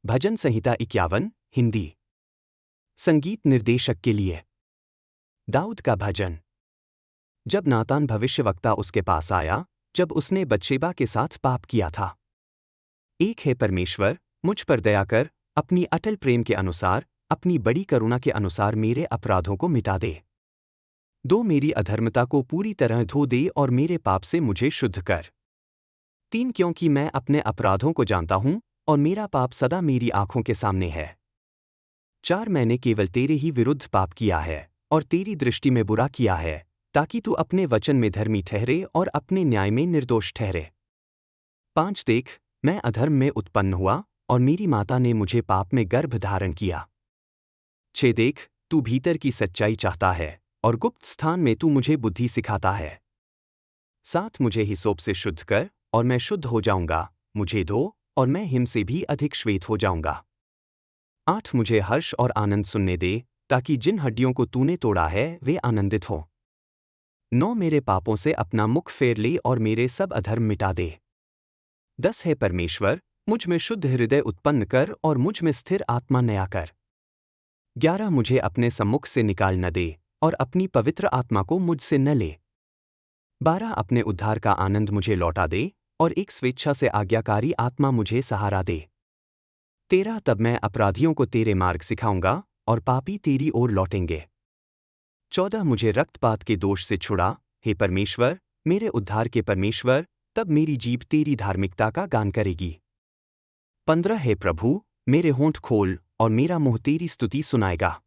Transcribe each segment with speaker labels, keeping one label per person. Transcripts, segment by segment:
Speaker 1: भजन संहिता 51 हिंदी। संगीत निर्देशक के लिए। दाऊद का भजन। जब नातान भविष्यवक्ता उसके पास आया, जब उसने बतशेबा के साथ पाप किया था। एक है परमेश्वर, मुझ पर दया कर, अपनी अटल प्रेम के अनुसार, अपनी बड़ी करुणा के अनुसार मेरे अपराधों को मिटा दे। दो मेरी अधर्मता को पूरी तरह धो दे और मेरे पाप से मुझे शुद्ध कर। 3 क्योंकि मैं अपने अपराधों को जानता हूं और मेरा पाप सदा मेरी आंखों के सामने है। 4 मैंने केवल तेरे ही विरुद्ध पाप किया है और तेरी दृष्टि में बुरा किया है, ताकि तू अपने वचन में धर्मी ठहरे और अपने न्याय में निर्दोष ठहरे। 5 देख, मैं अधर्म में उत्पन्न हुआ और मेरी माता ने मुझे पाप में गर्भ धारण किया। 6 देख, तू भीतर की सच्चाई चाहता है और गुप्त स्थान में तू मुझे बुद्धि सिखाता है। 7 मुझे हिसोप से शुद्ध कर और मैं शुद्ध हो जाऊंगा, मुझे धो और मैं हिम से भी अधिक श्वेत हो जाऊंगा। 8 मुझे हर्ष और आनंद सुनने दे, ताकि जिन हड्डियों को तूने तोड़ा है वे आनंदित हों। 9 मेरे पापों से अपना मुख फेर ले और मेरे सब अधर्म मिटा दे। 10 है परमेश्वर, मुझ में शुद्ध हृदय उत्पन्न कर और मुझ में स्थिर आत्मा नया कर। 11 मुझे अपने सम्मुख से निकाल न दे और अपनी पवित्र आत्मा को मुझसे न ले। 12 अपने उद्धार का आनंद मुझे लौटा दे और एक स्वेच्छा से आज्ञाकारी आत्मा मुझे सहारा दे। 13 तब मैं अपराधियों को तेरे मार्ग सिखाऊंगा और पापी तेरी ओर लौटेंगे। 14 मुझे रक्तपात के दोष से छुड़ा, हे परमेश्वर, मेरे उद्धार के परमेश्वर, तब मेरी जीभ तेरी धार्मिकता का गान करेगी। 15 हे प्रभु, मेरे होंठ खोल और मेरा मुंह तेरी स्तुति सुनाएगा।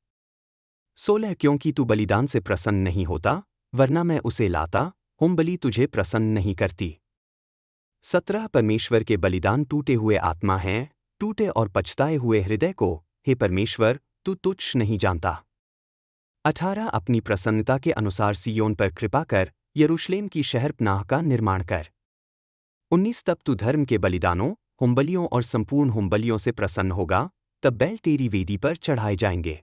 Speaker 1: 16 क्योंकि तू बलिदान से प्रसन्न नहीं होता, वरना मैं उसे लाता, होमबलि तुझे प्रसन्न नहीं करती। 17 परमेश्वर के बलिदान टूटे हुए आत्मा हैं, टूटे और पछताए हुए हृदय को, हे परमेश्वर, तू तुच्छ नहीं जानता। 18 अपनी प्रसन्नता के अनुसार सियोन पर कृपा कर, यरूशलेम की शहरपनाह का निर्माण कर। 19 तब तू धर्म के बलिदानों, होमबलियों और संपूर्ण होमबलियों से प्रसन्न होगा, तब बैल तेरी वेदी पर चढ़ाए जाएंगे।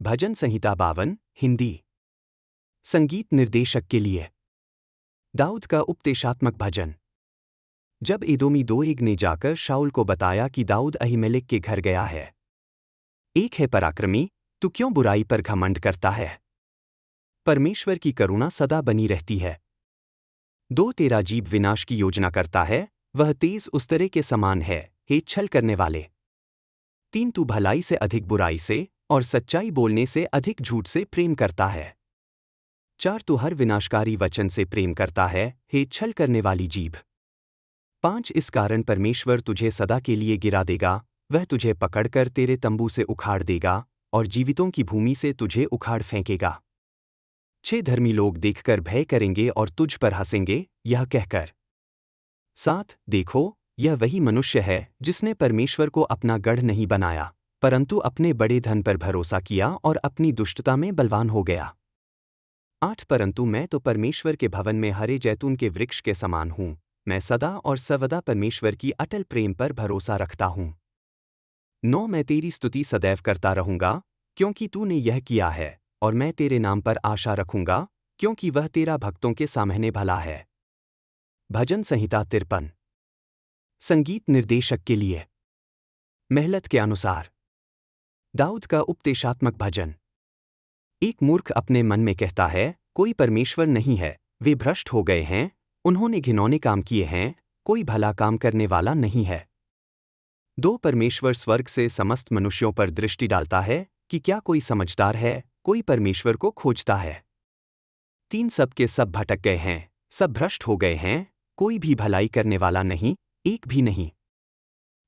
Speaker 1: भजन संहिता 52 हिंदी। संगीत निर्देशक के लिए। दाऊद का उपदेशात्मक भजन। जब एदोमी दोएग ने जाकर शाऊल को बताया कि दाऊद अहीमेलेक के घर गया है। एक है पराक्रमी, तू क्यों बुराई पर घमंड करता है? परमेश्वर की करुणा सदा बनी रहती है। 2 तेरा जीव विनाश की योजना करता है, वह तेज उस्तरे के समान है, हे छल करने वाले। 3 तू भलाई से अधिक बुराई से और सच्चाई बोलने से अधिक झूठ से प्रेम करता है। 4 तू हर विनाशकारी वचन से प्रेम करता है, हे छल करने वाली जीभ। 5 इस कारण परमेश्वर तुझे सदा के लिए गिरा देगा, वह तुझे पकड़कर तेरे तंबू से उखाड़ देगा और जीवितों की भूमि से तुझे उखाड़ फेंकेगा। 6 धर्मी लोग देखकर भय करेंगे और तुझ पर हंसेंगे, यह कहकर। 7 देखो, यह वही मनुष्य है जिसने परमेश्वर को अपना गढ़ नहीं बनाया, परंतु अपने बड़े धन पर भरोसा किया और अपनी दुष्टता में बलवान हो गया। 8 परंतु मैं तो परमेश्वर के भवन में हरे जैतून के वृक्ष के समान हूं, मैं सदा और सर्वदा परमेश्वर की अटल प्रेम पर भरोसा रखता हूं। 9 मैं तेरी स्तुति सदैव करता रहूंगा, क्योंकि तूने यह किया है, और मैं तेरे नाम पर आशा रखूंगा, क्योंकि वह तेरा भक्तों के सामने भला है। भजन संहिता 53 संगीत निर्देशक के लिए। मेहलत के अनुसार। दाऊद का उपदेशात्मक भजन। एक मूर्ख अपने मन में कहता है, कोई परमेश्वर नहीं है, वे भ्रष्ट हो गए हैं, उन्होंने घिनौने काम किए हैं, कोई भला काम करने वाला नहीं है। 2 परमेश्वर स्वर्ग से समस्त मनुष्यों पर दृष्टि डालता है कि क्या कोई समझदार है, कोई परमेश्वर को खोजता है। 3 सब के सब भटक गए हैं, सब भ्रष्ट हो गए हैं, कोई भी भलाई करने वाला नहीं, एक भी नहीं।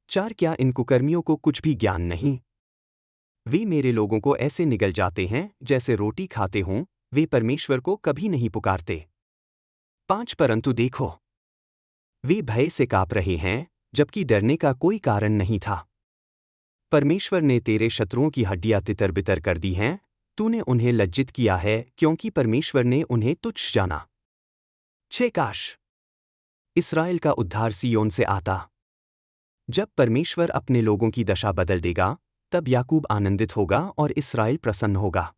Speaker 1: 4 क्या इन कुकर्मियों को कुछ भी ज्ञान नहीं? वे मेरे लोगों को ऐसे निगल जाते हैं जैसे रोटी खाते हों, वे परमेश्वर को कभी नहीं पुकारते। 5 परंतु देखो, वे भय से काँप रहे हैं, जबकि डरने का कोई कारण नहीं था। परमेश्वर ने तेरे शत्रुओं की हड्डियां तितर-बितर कर दी हैं, तूने उन्हें लज्जित किया है, क्योंकि परमेश्वर ने उन्हें तुच्छ जाना। 6 काश इस्राएल का उद्धार सियोन से आता। जब परमेश्वर अपने लोगों की दशा बदल देगा, तब याकूब आनंदित होगा और इस्राएल प्रसन्न होगा।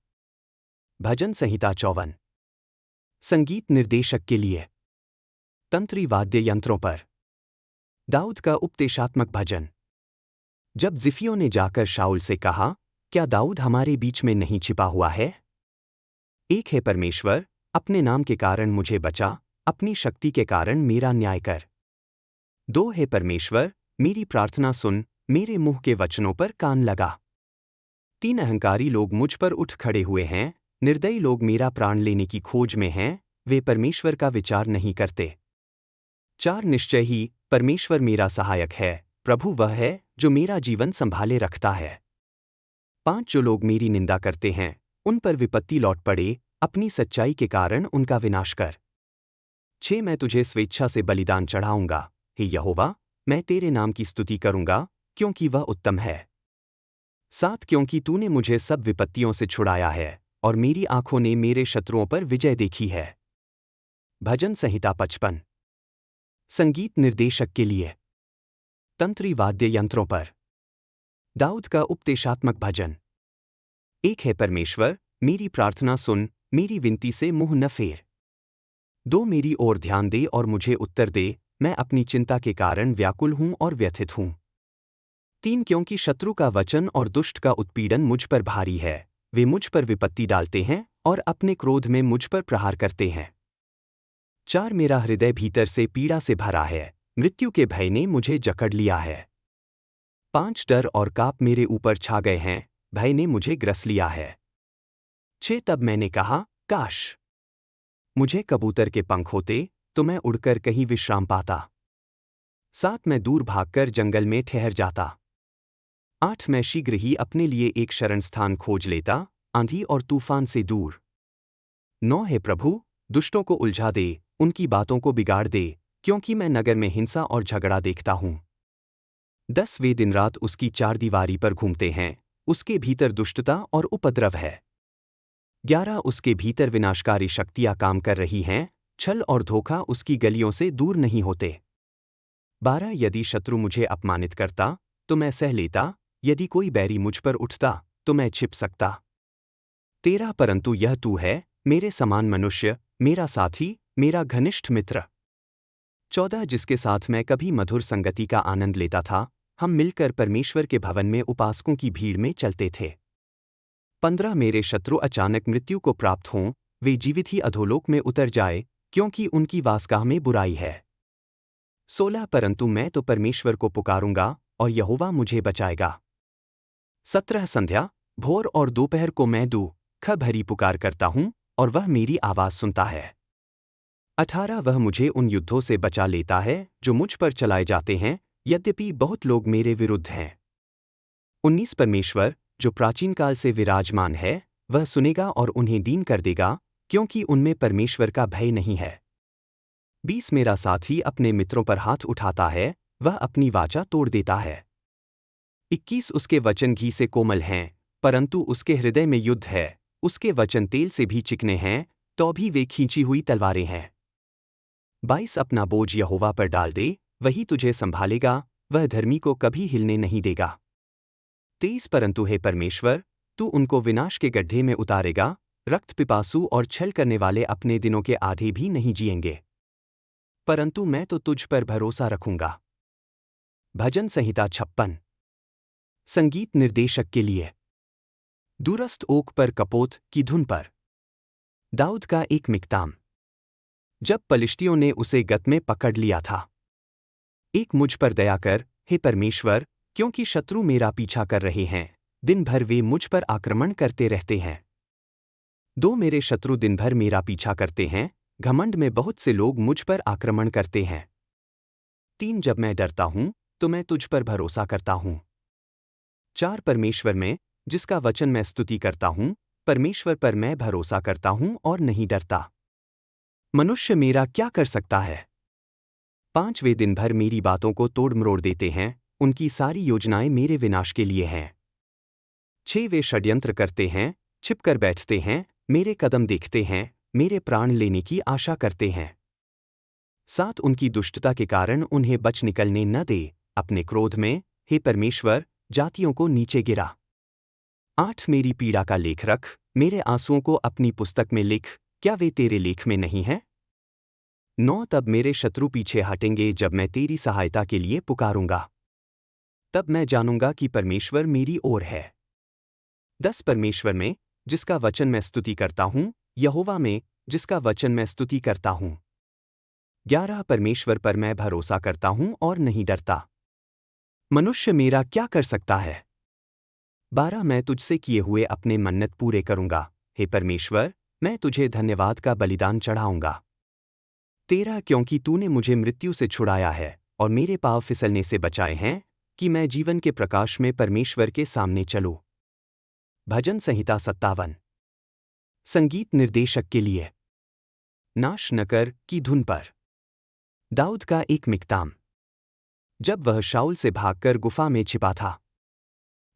Speaker 1: भजन संहिता 54 संगीत निर्देशक के लिए। तंत्री वाद्य यंत्रों पर। दाऊद का उपदेशात्मक भजन। जब जिफियों ने जाकर शाऊल से कहा, क्या दाऊद हमारे बीच में नहीं छिपा हुआ है? एक है परमेश्वर, अपने नाम के कारण मुझे बचा, अपनी शक्ति के कारण मेरा न्याय कर। दो है परमेश्वर, मेरी प्रार्थना सुन, मेरे मुंह के वचनों पर कान लगा। तीन अहंकारी लोग मुझ पर उठ खड़े हुए हैं, निर्दयी लोग मेरा प्राण लेने की खोज में हैं, वे परमेश्वर का विचार नहीं करते। चार निश्चय ही परमेश्वर मेरा सहायक है, प्रभु वह है जो मेरा जीवन संभाले रखता है। पांच जो लोग मेरी निंदा करते हैं, उन पर विपत्ति लौट पड़े, अपनी सच्चाई के कारण उनका विनाश कर। छह मैं तुझे स्वेच्छा से बलिदान चढ़ाऊंगा, हे यहोवा, मैं तेरे नाम की स्तुति करूंगा, क्योंकि वह उत्तम है। सात क्योंकि तूने मुझे सब विपत्तियों से छुड़ाया है, और मेरी आंखों ने मेरे शत्रुओं पर विजय देखी है। भजन संहिता 55। संगीत निर्देशक के लिए। तंत्री वाद्य यंत्रों पर। दाऊद का उपदेशात्मक भजन। एक है परमेश्वर, मेरी प्रार्थना सुन, मेरी विनती से मुंह न फेर। दो मेरी ओर ध्यान दे और मुझे उत्तर दे, मैं अपनी चिंता के कारण व्याकुल हूं और व्यथित हूं। तीन क्योंकि शत्रु का वचन और दुष्ट का उत्पीड़न मुझ पर भारी है, वे मुझ पर विपत्ति डालते हैं और अपने क्रोध में मुझ पर प्रहार करते हैं। चार मेरा हृदय भीतर से पीड़ा से भरा है, मृत्यु के भय ने मुझे जकड़ लिया है। पांच डर और काप मेरे ऊपर छा गए हैं, भय ने मुझे ग्रस लिया है। छह तब मैंने कहा, काश मुझे कबूतर के पंख होते, तो मैं उड़कर कहीं विश्राम पाता। सात मैं दूर भागकर जंगल में ठहर जाता। आठ मैं शीघ्र ही अपने लिए एक शरण स्थान खोज लेता, आंधी और तूफान से दूर। नौ है प्रभु, दुष्टों को उलझा दे, उनकी बातों को बिगाड़ दे, क्योंकि मैं नगर में हिंसा और झगड़ा देखता हूं। 10 वे दिन रात उसकी चारदीवारी पर घूमते हैं, उसके भीतर दुष्टता और उपद्रव है। 11 उसके भीतर विनाशकारी शक्तियां काम कर रही हैं, छल और धोखा उसकी गलियों से दूर नहीं होते। 12 यदि शत्रु मुझे अपमानित करता, तो मैं सह लेता, यदि कोई बैरी मुझ पर उठता, तो मैं छिप सकता। 13 परंतु यह तू है, मेरे समान मनुष्य, मेरा साथी, मेरा घनिष्ठ मित्र। 14 जिसके साथ मैं कभी मधुर संगति का आनंद लेता था, हम मिलकर परमेश्वर के भवन में उपासकों की भीड़ में चलते थे। 15 मेरे शत्रु अचानक मृत्यु को प्राप्त हों, वे जीवित ही अधोलोक में उतर जाए, क्योंकि उनकी वासगाह में बुराई है। 16 परंतु मैं तो परमेश्वर को पुकारूंगा, और यहोवा मुझे बचाएगा। 17 संध्या, भोर और दोपहर को मैं दुख भरी पुकार करता हूं, और वह मेरी आवाज सुनता है। 18 वह मुझे उन युद्धों से बचा लेता है जो मुझ पर चलाए जाते हैं, यद्यपि बहुत लोग मेरे विरुद्ध हैं। 19 परमेश्वर, जो प्राचीन काल से विराजमान है, वह सुनेगा और उन्हें दीन कर देगा, क्योंकि उनमें परमेश्वर का भय नहीं है। 20 मेरा साथी अपने मित्रों पर हाथ उठाता है, वह अपनी वाचा तोड़ देता है। 21 उसके वचन घी से कोमल हैं, परंतु उसके हृदय में युद्ध है, उसके वचन तेल से भी चिकने हैं, तो भी वे खींची हुई तलवारें हैं। 22 अपना बोझ यहोवा पर डाल दे, वही तुझे संभालेगा, वह धर्मी को कभी हिलने नहीं देगा। 23 परंतु हे परमेश्वर, तू उनको विनाश के गड्ढे में उतारेगा, रक्त पिपासु और छल करने वाले अपने दिनों के आधे भी नहीं जिएंगे। परंतु मैं तो तुझ पर भरोसा रखूंगा। भजन संहिता 56। संगीत निर्देशक के लिए। दूरस्थ ओक पर कपोत की धुन पर। दाऊद का एक मिक्ताम। जब पलिश्तियों ने उसे गत में पकड़ लिया था। एक मुझ पर दया कर, हे परमेश्वर, क्योंकि शत्रु मेरा पीछा कर रहे हैं, दिन भर वे मुझ पर आक्रमण करते रहते हैं। दो मेरे शत्रु दिन भर मेरा पीछा करते हैं, घमंड में बहुत से लोग मुझ पर आक्रमण करते हैं। 3 जब मैं डरता हूं, तो मैं तुझ पर भरोसा करता हूं। 4 परमेश्वर में, जिसका वचन मैं स्तुति करता हूं, परमेश्वर पर मैं भरोसा करता हूं और नहीं डरता। मनुष्य मेरा क्या कर सकता है? 5 वे दिन भर मेरी बातों को तोड़ मरोड़ देते हैं, उनकी सारी योजनाएं मेरे विनाश के लिए हैं। 6 वे षड्यंत्र करते हैं, छिपकर बैठते हैं, मेरे कदम देखते हैं, मेरे प्राण लेने की आशा करते हैं। 7 उनकी दुष्टता के कारण उन्हें बच निकलने न दे, अपने क्रोध में, हे परमेश्वर, जातियों को नीचे गिरा। 8 मेरी पीड़ा का लेख रख, मेरे आंसुओं को अपनी पुस्तक में लिख, क्या वे तेरे लेख में नहीं हैं? 9 तब मेरे शत्रु पीछे हटेंगे जब मैं तेरी सहायता के लिए पुकारूंगा। तब मैं जानूंगा कि परमेश्वर मेरी ओर है। 10 परमेश्वर में, जिसका वचन मैं स्तुति करता हूं, यहोवा में, जिसका वचन मैं स्तुति करता हूं। 11 परमेश्वर पर मैं भरोसा करता हूं और नहीं डरता। मनुष्य मेरा क्या कर सकता है? 12 मैं तुझसे किए हुए अपने मन्नत पूरे करूंगा, हे परमेश्वर, मैं तुझे धन्यवाद का बलिदान चढ़ाऊंगा। 13 क्योंकि तूने मुझे मृत्यु से छुड़ाया है और मेरे पाँव फिसलने से बचाए हैं, कि मैं जीवन के प्रकाश में परमेश्वर के सामने चलूं। भजन संहिता 57। संगीत निर्देशक के लिए। नाश न कर की धुन पर। दाऊद का एक मिक्ताम। जब वह शाऊल से भागकर गुफा में छिपा था।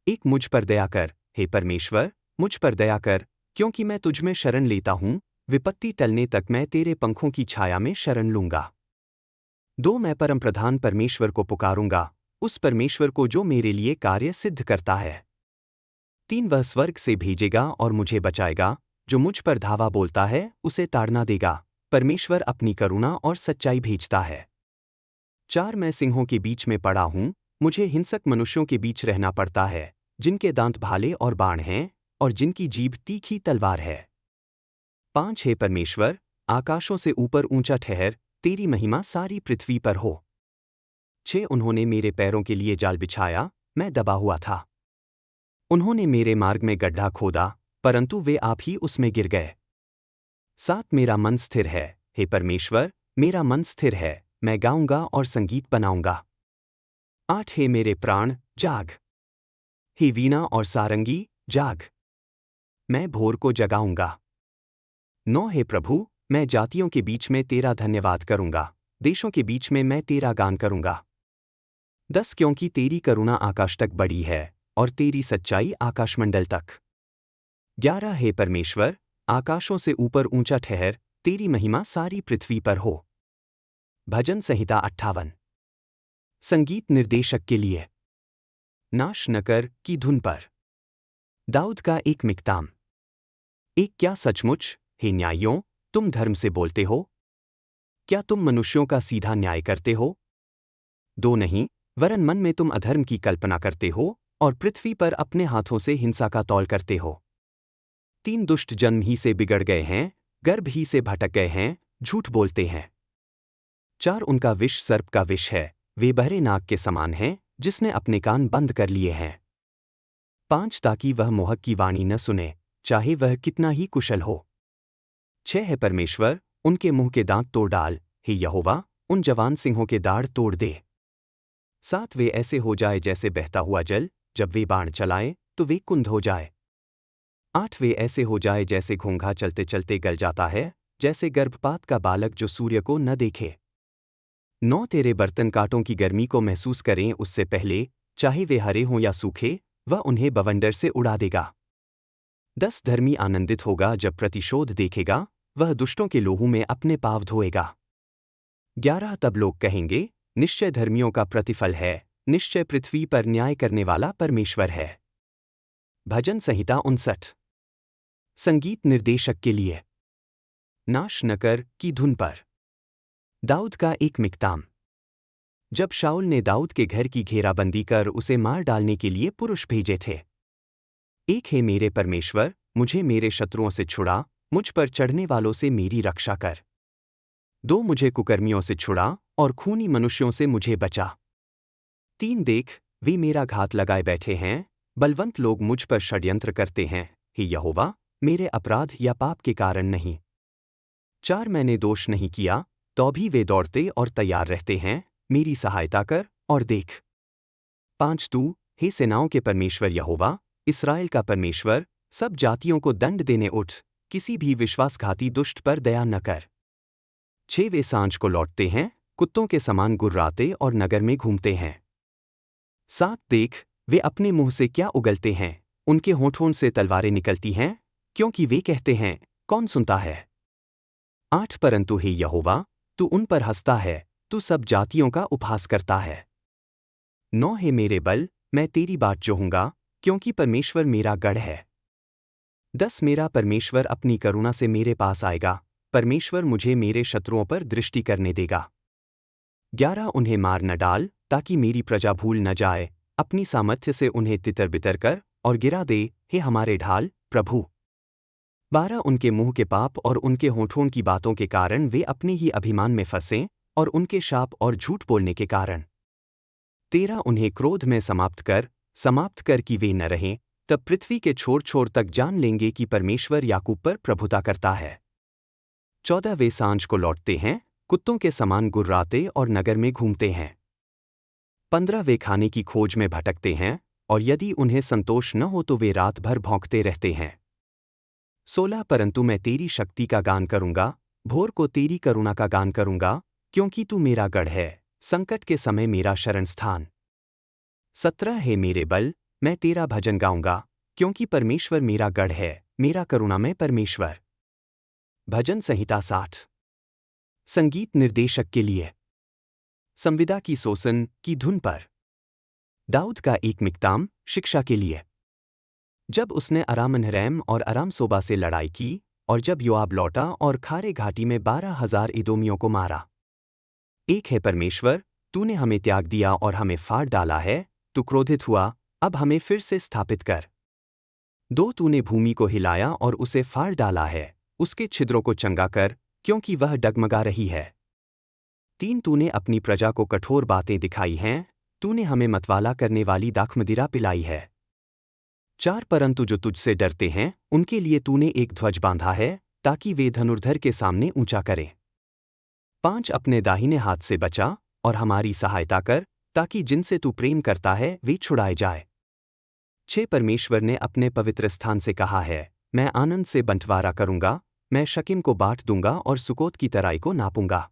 Speaker 1: एक मुझ पर दया कर, हे परमेश्वर, मुझ पर दया कर, क्योंकि मैं तुझ में शरण लेता हूं, विपत्ति टलने तक मैं तेरे पंखों की छाया में शरण लूंगा। 2 मैं परमप्रधान परमेश्वर को पुकारूंगा, उस परमेश्वर को जो मेरे लिए कार्य सिद्ध करता है। 3 वह स्वर्ग से भेजेगा और मुझे बचाएगा, जो मुझ पर धावा बोलता है उसे ताड़ना देगा, परमेश्वर अपनी करुणा और सच्चाई भेजता है। 4 मैं सिंहों के बीच में पड़ा हूं, मुझे हिंसक मनुष्यों के बीच रहना पड़ता है, जिनके दांत भाले और बाण हैं, और जिनकी जीभ तीखी तलवार है। 5 हे परमेश्वर, आकाशों से ऊपर ऊंचा ठहर, तेरी महिमा सारी पृथ्वी पर हो। 6 उन्होंने मेरे पैरों के लिए जाल बिछाया, मैं दबा हुआ था। उन्होंने मेरे मार्ग में गड्ढा खोदा, परंतु वे आप ही उसमें गिर गए। 7 मेरा मन स्थिर है, हे परमेश्वर, मेरा मन स्थिर है, मैं गाऊंगा और संगीत बनाऊंगा। 8 हे मेरे प्राण, जाग। हे वीणा और सारंगी, जाग। मैं भोर को जगाऊंगा। 9 हे प्रभु, मैं जातियों के बीच में तेरा धन्यवाद करूंगा, देशों के बीच में मैं तेरा गान करूंगा। 10 क्योंकि तेरी करुणा आकाश तक बढ़ी है और तेरी सच्चाई आकाशमंडल तक। 11 हे परमेश्वर, आकाशों से ऊपर ऊंचा ठहर, तेरी महिमा सारी पृथ्वी पर हो। भजन संहिता 58। संगीत निर्देशक के लिए। नाश न कर की धुन पर। दाऊद का एक मिक्ताम। एक क्या सचमुच, हे न्यायियों, तुम धर्म से बोलते हो? क्या तुम मनुष्यों का सीधा न्याय करते हो? 2 नहीं, वरन मन में तुम अधर्म की कल्पना करते हो और पृथ्वी पर अपने हाथों से हिंसा का तौल करते हो। 3 दुष्ट जन्म ही से बिगड़ गए हैं, गर्भ ही से भटक गए हैं, झूठ बोलते हैं। 4 उनका विष सर्प का विष है, वे बहरे नाग के समान हैं, जिसने अपने कान बंद कर लिए हैं। 5 ताकि वह मोहक की वाणी न सुने, चाहे वह कितना ही कुशल हो। 6 है परमेश्वर, उनके मुंह के दांत तोड़ डाल, हे यहोवा, उन जवान सिंहों के दाढ़ तोड़ दे। 7 वे ऐसे हो जाए जैसे बहता हुआ जल, जब वे बाण चलाए तो वे कुंद हो जाए। 8 वे ऐसे हो जाए जैसे घोंघा चलते चलते गल जाता है, जैसे गर्भपात का बालक जो सूर्य को न देखे। 9 तेरे बर्तन कांटों की गर्मी को महसूस करें उससे पहले, चाहे वे हरे हों या सूखे, वह उन्हें बवंडर से उड़ा देगा। 10 धर्मी आनंदित होगा जब प्रतिशोध देखेगा, वह दुष्टों के लोहू में अपने पाँव धोएगा। 11 तब लोग कहेंगे, निश्चय धर्मियों का प्रतिफल है, निश्चय पृथ्वी पर न्याय करने वाला परमेश्वर है। भजन संहिता 59। संगीत निर्देशक के लिए। नाश न कर की धुन पर। दाऊद का एक मिक्ताम। जब शाऊल ने दाऊद के घर की घेराबंदी कर उसे मार डालने के लिए पुरुष भेजे थे। 1 हे मेरे परमेश्वर, मुझे मेरे शत्रुओं से छुड़ा, मुझ पर चढ़ने वालों से मेरी रक्षा कर। 2 मुझे कुकर्मियों से छुड़ा और खूनी मनुष्यों से मुझे बचा। 3 देख, वे मेरा घात लगाए बैठे हैं, बलवंत लोग मुझ पर षड्यंत्र करते हैं, हे यहोवा, मेरे अपराध या पाप के कारण नहीं। 4 मैंने दोष नहीं किया, तो भी वे दौड़ते और तैयार रहते हैं, मेरी सहायता कर और देख। 5 तू, हे सेनाओं के परमेश्वर यहोवा, इस्राएल का परमेश्वर, सब जातियों को दंड देने उठ, किसी भी विश्वासघाती दुष्ट पर दया न कर। 6 वे सांझ को लौटते हैं, कुत्तों के समान गुर्राते और नगर में घूमते हैं। 7 देख, वे अपने मुंह से क्या उगलते हैं, उनके होठों से तलवारें निकलती हैं, क्योंकि वे कहते हैं, कौन सुनता है? 8 परंतु हे यहोवा, तू उन पर हंसता है, तू सब जातियों का उपहास करता है। 9 हे मेरे बल, मैं तेरी बाट जोहूंगा, क्योंकि परमेश्वर मेरा गढ़ है। 10 मेरा परमेश्वर अपनी करुणा से मेरे पास आएगा, परमेश्वर मुझे मेरे शत्रुओं पर दृष्टि करने देगा। 11 उन्हें मार न डाल, ताकि मेरी प्रजा भूल न जाए, अपनी सामर्थ्य से उन्हें तितर बितर कर और गिरा दे, हे हमारे ढाल प्रभु। 12 उनके मुंह के पाप और उनके होठों की बातों के कारण वे अपने ही अभिमान में फंसें, और उनके शाप और झूठ बोलने के कारण। 13 उन्हें क्रोध में समाप्त कर कि वे न रहें, तब पृथ्वी के छोर छोर तक जान लेंगे कि परमेश्वर याकूब पर प्रभुता करता है। 14 वे सांझ को लौटते हैं, कुत्तों के समान गुर्राते और नगर में घूमते हैं। 15 वे खाने की खोज में भटकते हैं, और यदि उन्हें संतोष न हो तो वे रात भर भौंकते रहते हैं। 16 परंतु मैं तेरी शक्ति का गान करूंगा, भोर को तेरी करुणा का गान करूंगा, क्योंकि तू मेरा गढ़ है, संकट के समय मेरा शरण स्थान। 17 हे मेरे बल, मैं तेरा भजन गाऊंगा, क्योंकि परमेश्वर मेरा गढ़ है, मेरा करुणामय परमेश्वर। भजन संहिता 60। संगीत निर्देशक के लिए। संविदा की सोसन की धुन पर। दाऊद का एक मिक्ताम शिक्षा के लिए। जब उसने अराम-नहरैम और अराम सोबा से लड़ाई की, और जब योआब लौटा और खारे घाटी में 12,000 एदोमियों को मारा। एक है परमेश्वर, तूने हमें त्याग दिया और हमें फाड़ डाला है, तू क्रोधित हुआ, अब हमें फिर से स्थापित कर। 2 तूने भूमि को हिलाया और उसे फाड़ डाला है, उसके छिद्रों को चंगा कर, क्योंकि वह डगमगा रही है। 3 तूने अपनी प्रजा को कठोर बातें दिखाई हैं, तूने हमें मतवाला करने वाली दाखमदिरा पिलाई है। 4 परंतु जो तुझसे डरते हैं, उनके लिए तूने एक ध्वज बांधा है, ताकि वे धनुर्धर के सामने ऊंचा करें। 5 अपने दाहिने हाथ से बचा, और हमारी सहायता कर, ताकि जिनसे तू प्रेम करता है वे छुड़ाए जाए। 6 परमेश्वर ने अपने पवित्र स्थान से कहा है, मैं आनंद से बंटवारा करूंगा, मैं शकीम को बांट दूंगा और सुकोत की तराई को नापूंगा।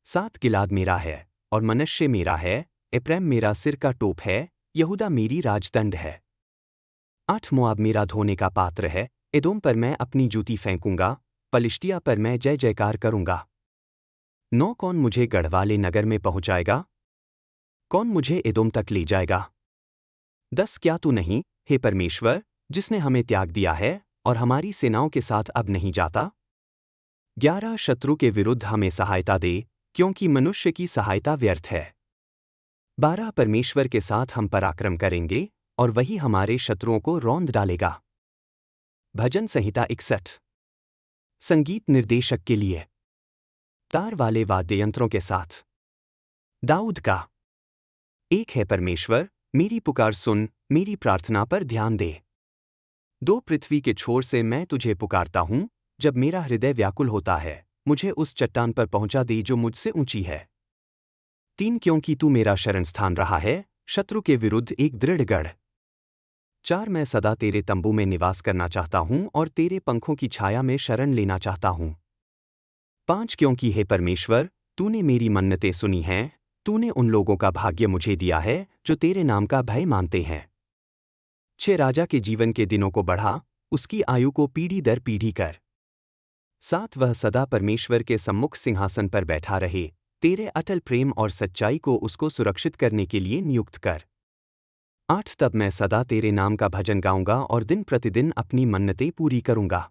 Speaker 1: 7 गिलाद मेरा है, और मनश्शे मेरा है, एप्रैम मेरा सिर का टोप है, यहूदा मेरी राजदंड है। 8 मोआब मेरा धोने का पात्र है, एदोम पर मैं अपनी जूती फेंकूंगा, पलिश्तिया पर मैं जय जयकार करूंगा। 9 कौन मुझे गढ़वाले नगर में पहुंचाएगा? कौन मुझे एदोम तक ले जाएगा? 10 क्या तू नहीं, हे परमेश्वर, जिसने हमें त्याग दिया है, और हमारी सेनाओं के साथ अब नहीं जाता? 11 शत्रु के विरुद्ध हमें सहायता दे, क्योंकि मनुष्य की सहायता व्यर्थ है। 12 परमेश्वर के साथ हम पराक्रम करेंगे, और वही हमारे शत्रुओं को रौंद डालेगा। भजन संहिता 61। संगीत निर्देशक के लिए। तार वाले वाद्ययंत्रों के साथ। दाऊद का। एक है परमेश्वर, मेरी पुकार सुन, मेरी प्रार्थना पर ध्यान दे। 2 पृथ्वी के छोर से मैं तुझे पुकारता हूँ, जब मेरा हृदय व्याकुल होता है, मुझे उस चट्टान पर पहुंचा दे जो मुझसे ऊंची है। 3 क्योंकि तू मेरा शरणस्थान रहा है, शत्रु के विरुद्ध एक दृढ़ गढ़। 4 मैं सदा तेरे तंबू में निवास करना चाहता हूँ और तेरे पंखों की छाया में शरण लेना चाहता हूँ। 5 क्योंकि हे परमेश्वर, तूने मेरी मन्नतें सुनी हैं, तूने उन लोगों का भाग्य मुझे दिया है, जो तेरे नाम का भय मानते हैं। 6 राजा के जीवन के दिनों को बढ़ा, उसकी आयु को पीढ़ी दर पीढ़ी कर। 7 वह सदा परमेश्वर के सम्मुख सिंहासन पर बैठा रहे, तेरे अटल प्रेम और सच्चाई को उसको सुरक्षित करने के लिए नियुक्त कर। 8 तब मैं सदा तेरे नाम का भजन गाऊंगा और दिन प्रतिदिन अपनी मन्नतें पूरी करूंगा।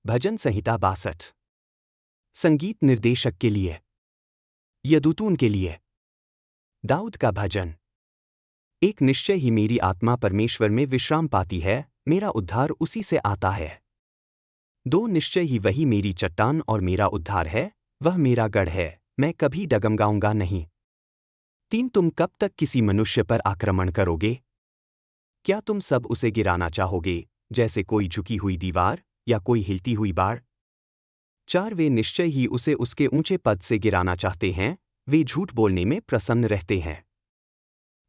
Speaker 1: भजन संहिता 62। संगीत निर्देशक के लिए। यदूतून के लिए। दाऊद का भजन। एक निश्चय ही मेरी आत्मा परमेश्वर में विश्राम पाती है, मेरा उद्धार उसी से आता है। 2 निश्चय ही वही मेरी चट्टान और मेरा उद्धार है, वह मेरा गढ़ है, मैं कभी डगमगाऊंगा नहीं। 3 तुम कब तक किसी मनुष्य पर आक्रमण करोगे? क्या तुम सब उसे गिराना चाहोगे, जैसे कोई झुकी हुई दीवार या कोई हिलती हुई बाड़? 4 वे निश्चय ही उसे उसके ऊंचे पद से गिराना चाहते हैं, वे झूठ बोलने में प्रसन्न रहते हैं।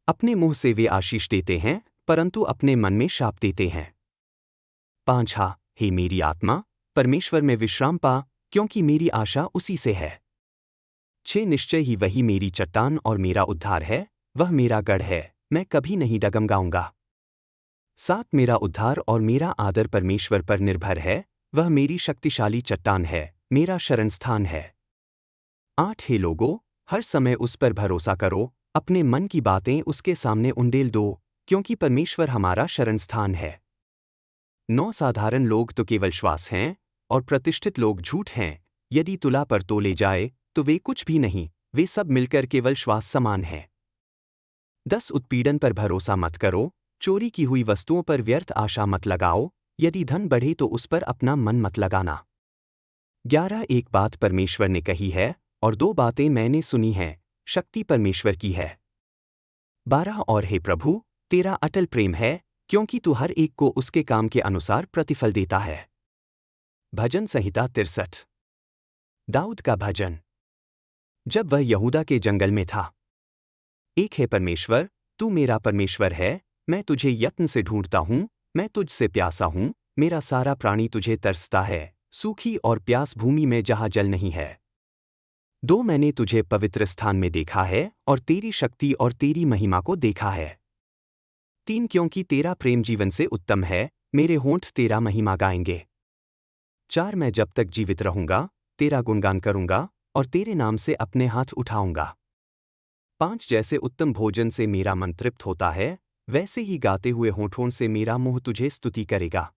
Speaker 1: अपने मुंह से वे आशीष देते हैं, परंतु अपने मन में शाप देते हैं। 5 हा, हे मेरी आत्मा, परमेश्वर में विश्राम पा, क्योंकि मेरी आशा उसी से है। 6 निश्चय ही वही मेरी चट्टान और मेरा उद्धार है, वह मेरा गढ़ है, मैं कभी नहीं डगमगाऊंगा। 7 मेरा उद्धार और मेरा आदर परमेश्वर पर निर्भर है, वह मेरी शक्तिशाली चट्टान है, मेरा शरणस्थान है। 8 हे लोगों, हर समय उस पर भरोसा करो, अपने मन की बातें उसके सामने उंडेल दो, क्योंकि परमेश्वर हमारा शरणस्थान है। 9 साधारण लोग तो केवल श्वास हैं, और प्रतिष्ठित लोग झूठ हैं, यदि तुला पर तोले जाए, तो वे कुछ भी नहीं, वे सब मिलकर केवल श्वास समान हैं। 10 उत्पीड़न पर भरोसा मत करो, चोरी की हुई वस्तुओं पर व्यर्थ आशा मत लगाओ, यदि धन बढ़े तो उस पर अपना मन मत लगाना। 11 एक बात परमेश्वर ने कही है और 2 बातें मैंने सुनी हैं, शक्ति परमेश्वर की है। 12 और हे प्रभु, तेरा अटल प्रेम है, क्योंकि तू हर एक को उसके काम के अनुसार प्रतिफल देता है। भजन संहिता 63। दाऊद का भजन। जब वह यहूदा के जंगल में था। एक है परमेश्वर, तू मेरा परमेश्वर है, मैं तुझे यत्न से ढूंढता हूँ, मैं तुझसे प्यासा हूँ, मेरा सारा प्राणी तुझे तरसता है, सूखी और प्यास भूमि में जहाँ जल नहीं है। 2 मैंने तुझे पवित्र स्थान में देखा है और तेरी शक्ति और तेरी महिमा को देखा है। 3 क्योंकि तेरा प्रेम जीवन से उत्तम है, मेरे होंठ तेरा महिमा गाएंगे। 4 मैं जब तक जीवित रहूंगा, तेरा गुणगान करूंगा और तेरे नाम से अपने हाथ उठाऊंगा। 5 जैसे उत्तम भोजन से मेरा मन तृप्त होता है, वैसे ही गाते हुए होठों से मेरा मुंह तुझे स्तुति करेगा।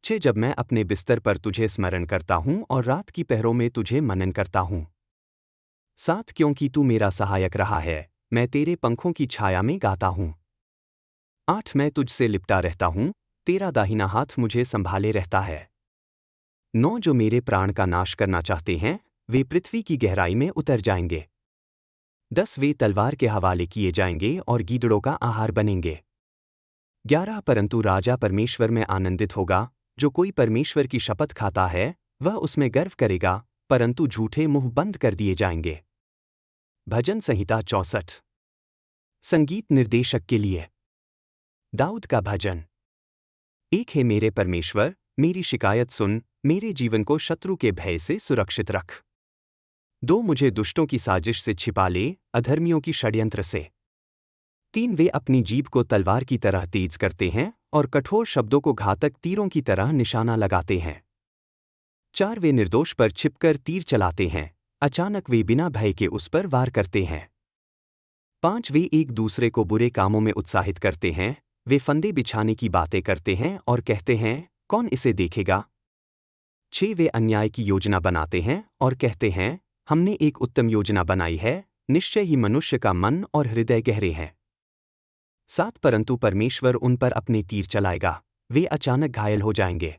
Speaker 1: 6 जब मैं अपने बिस्तर पर तुझे स्मरण करता हूँ और रात की पहरों में तुझे मनन करता हूँ। 7 क्योंकि तू मेरा सहायक रहा है, मैं तेरे पंखों की छाया में गाता हूँ। 8 मैं तुझसे लिपटा रहता हूँ, तेरा दाहिना हाथ मुझे संभाले रहता है। 9 जो मेरे प्राण का नाश करना चाहते हैं, वे पृथ्वी की गहराई में उतर जाएंगे। 10 वे तलवार के हवाले किए जाएंगे और गीदड़ों का आहार बनेंगे। 11 परंतु राजा परमेश्वर में आनंदित होगा, जो कोई परमेश्वर की शपथ खाता है, वह उसमें गर्व करेगा, परंतु झूठे मुंह बंद कर दिए जाएंगे। भजन संहिता 64। संगीत निर्देशक के लिए। दाऊद का भजन। एक है मेरे परमेश्वर, मेरी शिकायत सुन, मेरे जीवन को शत्रु के भय से सुरक्षित रख। 2 मुझे दुष्टों की साजिश से छिपा ले, अधर्मियों की षड्यंत्र से। 3 वे अपनी जीभ को तलवार की तरह तेज करते हैं और कठोर शब्दों को घातक तीरों की तरह निशाना लगाते हैं। 4 वे निर्दोष पर छिपकर तीर चलाते हैं, अचानक वे बिना भय के उस पर वार करते हैं। 5 वे एक दूसरे को बुरे कामों में उत्साहित करते हैं, वे फंदे बिछाने की बातें करते हैं और कहते हैं, कौन इसे देखेगा। 6 वे अन्याय की योजना बनाते हैं और कहते हैं, हमने एक उत्तम योजना बनाई है, निश्चय ही मनुष्य का मन और हृदय गहरे हैं। 7 परंतु परमेश्वर उन पर अपने तीर चलाएगा, वे अचानक घायल हो जाएंगे।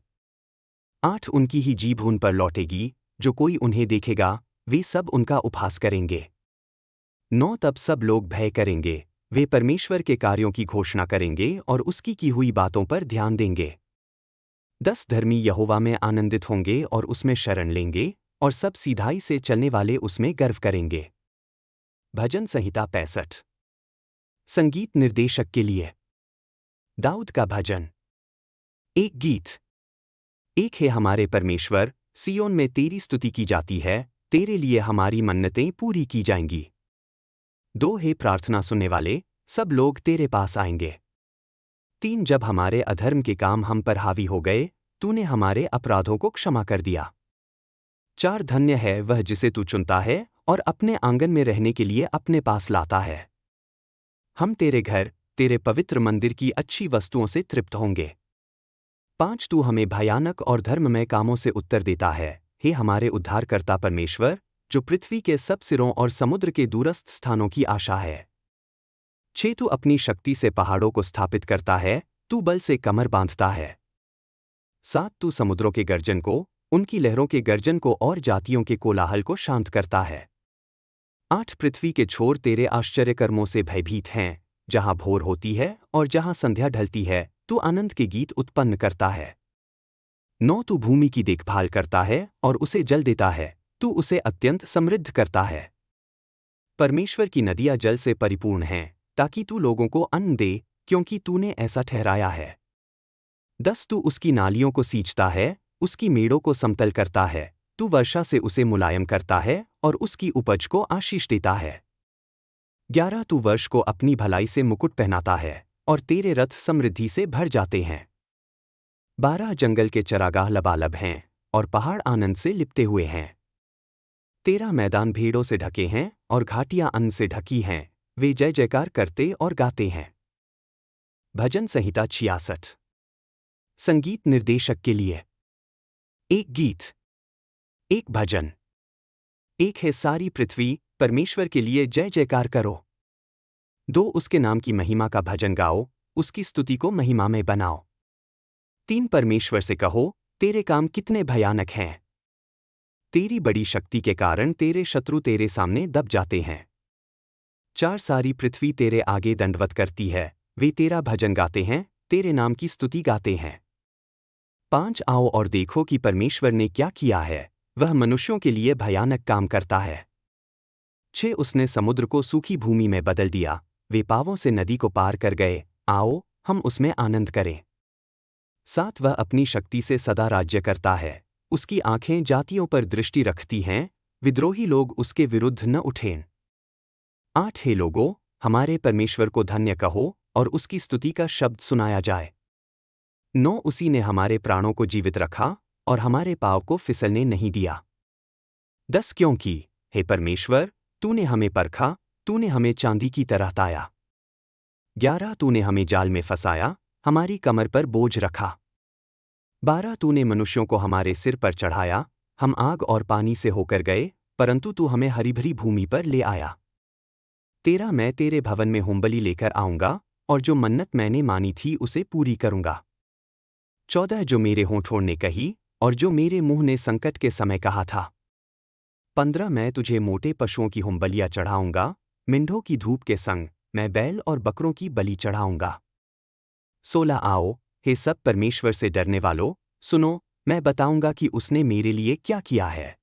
Speaker 1: 8 उनकी ही जीभ उन पर लौटेगी, जो कोई उन्हें देखेगा, वे सब उनका उपहास करेंगे। 9 तब सब लोग भय करेंगे, वे परमेश्वर के कार्यों की घोषणा करेंगे और उसकी की हुई बातों पर ध्यान देंगे। 10 धर्मी यहोवा में आनंदित होंगे और उसमें शरण लेंगे, और सब सीधाई से चलने वाले उसमें गर्व करेंगे। भजन संहिता 65। संगीत निर्देशक के लिए। दाऊद का भजन। एक गीत। एक है हमारे परमेश्वर, सियोन में तेरी स्तुति की जाती है, तेरे लिए हमारी मन्नतें पूरी की जाएंगी। 2 है प्रार्थना सुनने वाले, सब लोग तेरे पास आएंगे। 3 जब हमारे अधर्म के काम हम पर हावी हो गए, तूने हमारे अपराधों को क्षमा कर दिया। 4 धन्य है वह जिसे तू चुनता है और अपने आंगन में रहने के लिए अपने पास लाता है। हम तेरे घर, तेरे पवित्र मंदिर की अच्छी वस्तुओं से तृप्त होंगे। 5 तू हमें भयानक और धर्ममय कामों से उत्तर देता है, हे हमारे उद्धारकर्ता परमेश्वर, जो पृथ्वी के सब सिरों और समुद्र के दूरस्थ स्थानों की आशा है। 6 तू अपनी शक्ति से पहाड़ों को स्थापित करता है, तू बल से कमर बांधता है। 7 तू समुद्रों के गर्जन को, उनकी लहरों के गर्जन को और जातियों के कोलाहल को शांत करता है। 8 पृथ्वी के छोर तेरे आश्चर्यकर्मों से भयभीत हैं, जहां भोर होती है और जहां संध्या ढलती है, तू आनंद के गीत उत्पन्न करता है। 9 तू भूमि की देखभाल करता है और उसे जल देता है, तू उसे अत्यंत समृद्ध करता है। परमेश्वर की नदियां जल से परिपूर्ण हैं, ताकि तू लोगों को अन्न दे, क्योंकि तूने ऐसा ठहराया है। 10 तू उसकी नालियों को सींचता है, उसकी मेड़ों को समतल करता है, तू वर्षा से उसे मुलायम करता है और उसकी उपज को आशीष देता है। 11 तू वर्ष को अपनी भलाई से मुकुट पहनाता है, और तेरे रथ समृद्धि से भर जाते हैं। 12 जंगल के चरागाह लबालब हैं, और पहाड़ आनंद से लिपटे हुए हैं। 13 मैदान भेड़ों से ढके हैं, और घाटियां अन्न से ढकी हैं, वे जय जयकार करते और गाते हैं। भजन संहिता 66। संगीत निर्देशक के लिए। एक गीत। एक भजन। एक है सारी पृथ्वी, परमेश्वर के लिए जय जयकार करो। 2 उसके नाम की महिमा का भजन गाओ, उसकी स्तुति को महिमा में बनाओ। 3 परमेश्वर से कहो, तेरे काम कितने भयानक हैं। तेरी बड़ी शक्ति के कारण तेरे शत्रु तेरे सामने दब जाते हैं। 4 सारी पृथ्वी तेरे आगे दंडवत करती है, वे तेरा भजन गाते हैं, तेरे नाम की स्तुति गाते हैं। 5 आओ और देखो कि परमेश्वर ने क्या किया है, वह मनुष्यों के लिए भयानक काम करता है। 6 उसने समुद्र को सूखी भूमि में बदल दिया, वे पावों से नदी को पार कर गए, आओ हम उसमें आनंद करें। 7 वह अपनी शक्ति से सदा राज्य करता है, उसकी आंखें जातियों पर दृष्टि रखती हैं, विद्रोही लोग उसके विरुद्ध न उठें। 8 हे लोगों, हमारे परमेश्वर को धन्य कहो और उसकी स्तुति का शब्द सुनाया जाए। 9 उसी ने हमारे प्राणों को जीवित रखा और हमारे पाँव को फिसलने नहीं दिया। 10 क्योंकि, हे परमेश्वर, तूने हमें परखा, तूने हमें चांदी की तरह ताया। 11 तूने हमें जाल में फंसाया, हमारी कमर पर बोझ रखा। 12 तूने मनुष्यों को हमारे सिर पर चढ़ाया, हम आग और पानी से होकर गए, परंतु तू हमें हरी भरी भूमि पर ले आया। 13 मैं तेरे भवन में होमबलि लेकर आऊंगा और जो मन्नत मैंने मानी थी उसे पूरी करूंगा। 14 जो मेरे होठों ने कही और जो मेरे मुंह ने संकट के समय कहा था। 15 मैं तुझे मोटे पशुओं की होमबलियां चढ़ाऊंगा, मिंढों की धूप के संग मैं बैल और बकरों की बलि चढ़ाऊंगा। 16 आओ, हे सब परमेश्वर से डरने वालों, सुनो, मैं बताऊंगा कि उसने मेरे लिए क्या किया है।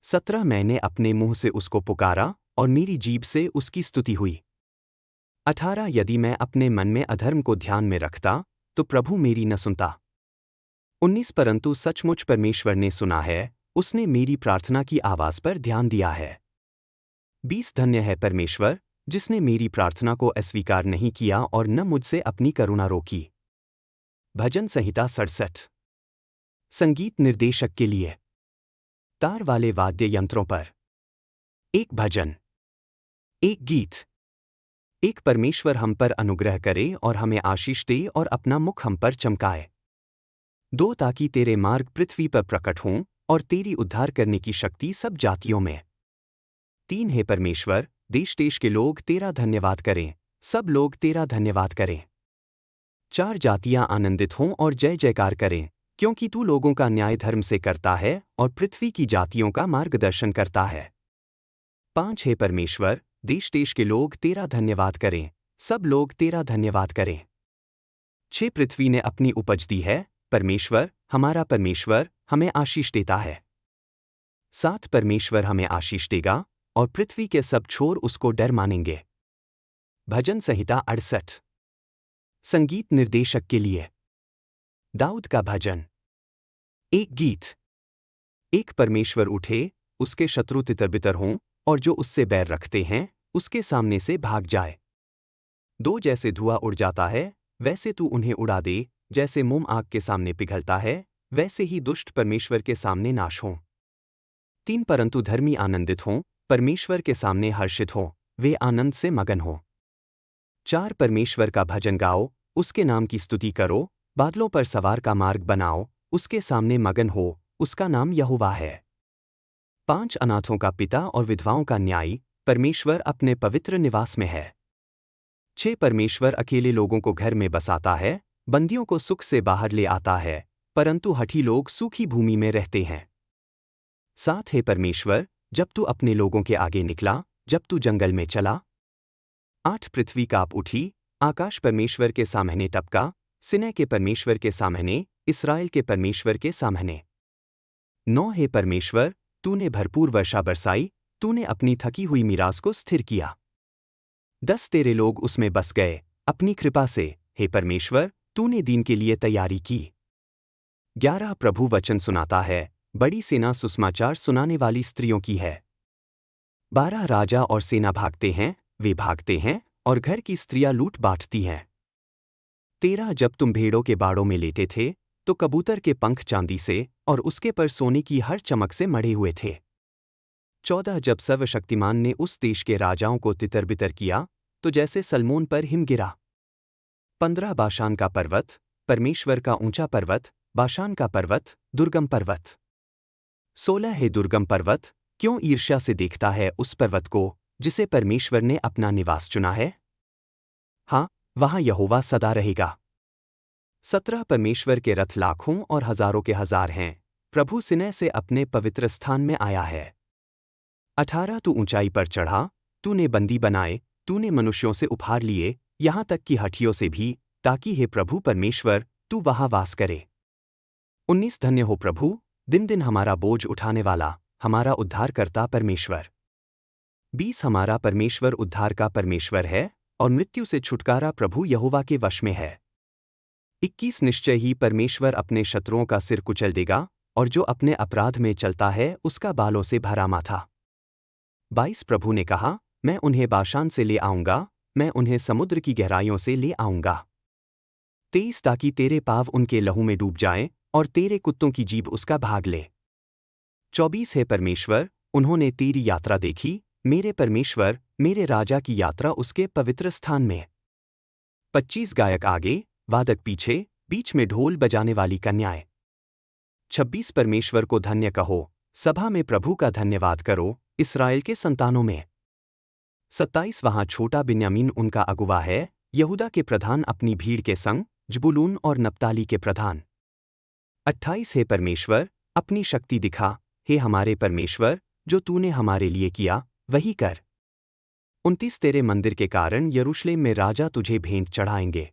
Speaker 1: 17 मैंने अपने मुंह से उसको पुकारा और मेरी जीभ से उसकी स्तुति हुई। 18 यदि मैं अपने मन में अधर्म को ध्यान में रखता, तो प्रभु मेरी न सुनता। 19 परंतु सचमुच परमेश्वर ने सुना है, उसने मेरी प्रार्थना की आवाज पर ध्यान दिया है। 20 धन्य है परमेश्वर, जिसने मेरी प्रार्थना को अस्वीकार नहीं किया और न मुझसे अपनी करुणा रोकी। भजन संहिता 67। संगीत निर्देशक के लिए। तार वाले वाद्य यंत्रों पर। एक भजन। एक गीत। एक परमेश्वर हम पर अनुग्रह करे और हमें आशीष दे और अपना मुख हम पर चमकाए। 2 ताकि तेरे मार्ग पृथ्वी पर प्रकट हों और तेरी उद्धार करने की शक्ति सब जातियों में। 3 हे परमेश्वर, देश देश के लोग तेरा धन्यवाद करें, सब लोग तेरा धन्यवाद करें। 4 जातियां आनंदित हों और जय जयकार करें, क्योंकि तू लोगों का न्याय धर्म से करता है और पृथ्वी की जातियों का मार्गदर्शन करता है। 5 हे परमेश्वर, देश देश के लोग तेरा धन्यवाद करें, सब लोग तेरा धन्यवाद करें। 6 पृथ्वी ने अपनी उपज दी है, परमेश्वर, हमारा परमेश्वर, हमें आशीष देता है। 7 परमेश्वर हमें आशीष देगा और पृथ्वी के सब छोर उसको डर मानेंगे। भजन संहिता 68। संगीत निर्देशक के लिए। दाऊद का भजन। एक गीत। एक परमेश्वर उठे, उसके शत्रु तितरबितर हों और जो उससे बैर रखते हैं, उसके सामने से भाग जाए। 2 जैसे धुआं उड़ जाता है, वैसे तू उन्हें उड़ा दे, जैसे मोम आग के सामने पिघलता है, वैसे ही दुष्ट परमेश्वर के सामने नाश हों। 3 परंतु धर्मी आनंदित हों, परमेश्वर के सामने हर्षित हों, वे आनंद से मगन हों। 4 परमेश्वर का भजन गाओ, उसके नाम की स्तुति करो, बादलों पर सवार का मार्ग बनाओ, उसके सामने मगन हो, उसका नाम यहोवा है। 5 अनाथों का पिता और विधवाओं का न्यायी, परमेश्वर अपने पवित्र निवास में है। 6 परमेश्वर अकेले लोगों को घर में बसाता है, बंदियों को सुख से बाहर ले आता है, परंतु हठी लोग सूखी भूमि में रहते हैं। 7 हे परमेश्वर, जब तू अपने लोगों के आगे निकला, जब तू जंगल में चला। 8 पृथ्वी काँप उठी, आकाश परमेश्वर के सामने टपका, सिनै के परमेश्वर के सामने, इस्राएल के परमेश्वर के सामने। 9 हे परमेश्वर, तूने भरपूर वर्षा बरसाई, तूने अपनी थकी हुई मीरास को स्थिर किया। 10 तेरे लोग उसमें बस गए, अपनी कृपा से, हे परमेश्वर, तूने दीन के लिए तैयारी की। 11 प्रभु वचन सुनाता है, बड़ी सेना सुसमाचार सुनाने वाली स्त्रियों की है। 12 राजा और सेना भागते हैं, वे भागते हैं और घर की स्त्रियां लूट बांटती हैं। 13 जब तुम भेड़ों के बाड़ों में लेटे थे, तो कबूतर के पंख चांदी से और उसके पर सोने की हर चमक से मढ़े हुए थे। 14 जब सर्वशक्तिमान ने उस देश के राजाओं को तितर-बितर किया, तो जैसे सलमोन पर हिम गिरा। 15 बाशान का पर्वत, परमेश्वर का ऊंचा पर्वत, बाशान का पर्वत, दुर्गम पर्वत। 16 हे दुर्गम पर्वत, क्यों ईर्ष्या से देखता है उस पर्वत को, जिसे परमेश्वर ने अपना निवास चुना है? हाँ, वहाँ यहोवा सदा रहेगा। 17 परमेश्वर के रथ लाखों और हजारों के हजार हैं, प्रभु सिनै से अपने पवित्र स्थान में आया है। 18 तू ऊंचाई पर चढ़ा, तूने बंदी बनाए, तूने मनुष्यों से उपहार लिए, यहाँ तक कि हठियों से भी, ताकि हे प्रभु परमेश्वर, तू वहाँ वास करे। 19 धन्य हो प्रभु, दिन दिन हमारा बोझ उठाने वाला, हमारा उद्धारकर्ता परमेश्वर। 20 हमारा परमेश्वर उद्धार का परमेश्वर है, और मृत्यु से छुटकारा प्रभु यहोवा के वश में है। 21 निश्चय ही परमेश्वर अपने शत्रुओं का सिर कुचल देगा, और जो अपने अपराध में चलता है उसका बालों से भरा माथा। 22 प्रभु ने कहा, मैं उन्हें बाशान से ले आऊंगा, मैं उन्हें समुद्र की गहराइयों से ले आऊंगा। 23 ताकि तेरे पाँव उनके लहू में डूब जाएं, और तेरे कुत्तों की जीभ उसका भाग ले। 24 है परमेश्वर, उन्होंने तेरी यात्रा देखी, मेरे परमेश्वर, मेरे राजा की यात्रा उसके पवित्र स्थान में। 25 गायक आगे, वादक पीछे, बीच में ढोल बजाने वाली कन्याएं। 26 परमेश्वर को धन्य कहो, सभा में प्रभु का धन्यवाद करो, इस्राएल के संतानों में। 27 वहाँ छोटा बिन्यामीन उनका अगुवा है, यहूदा के प्रधान अपनी भीड़ के संग, जबूलून और नप्ताली के प्रधान। 28 हे परमेश्वर, अपनी शक्ति दिखा, हे हमारे परमेश्वर, जो तूने हमारे लिए किया, वही कर। 29 तेरे मंदिर के कारण यरूशलेम में राजा तुझे भेंट चढ़ाएंगे।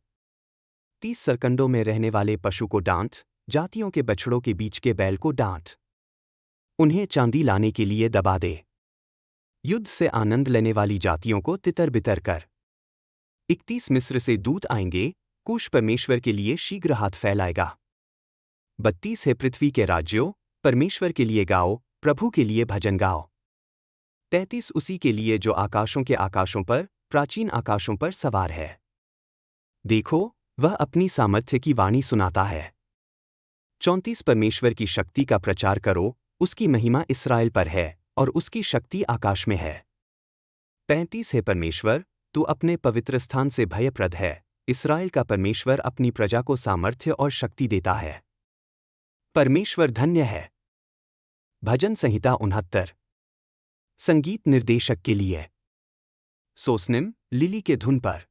Speaker 1: 30 सरकंडों में रहने वाले पशु को डांट, जातियों के बछड़ों के बीच के बैल को डांट। उन्हें चांदी लाने के लिए दबा दे। युद्ध से आनंद लेने वाली जातियों को तितर बितर कर। 31 मिस्र से दूत आएंगे, कूश परमेश्वर के लिए शीघ्र हाथ फैलाएगा। 32 है पृथ्वी के राज्यों, परमेश्वर के लिए गाओ, प्रभु के लिए भजन गाओ। 33 उसी के लिए जो आकाशों के आकाशों पर, प्राचीन आकाशों पर सवार है। देखो, वह अपनी सामर्थ्य की वाणी सुनाता है। 34 परमेश्वर की शक्ति का प्रचार करो, उसकी महिमा इस्राएल पर है, और उसकी शक्ति आकाश में है। 35 है परमेश्वर, तू अपने पवित्र स्थान से भयप्रद है, इस्राएल का परमेश्वर अपनी प्रजा को सामर्थ्य और शक्ति देता है। परमेश्वर धन्य है। भजन संहिता 69। संगीत निर्देशक के लिए सोस्निम, लिली के धुन पर।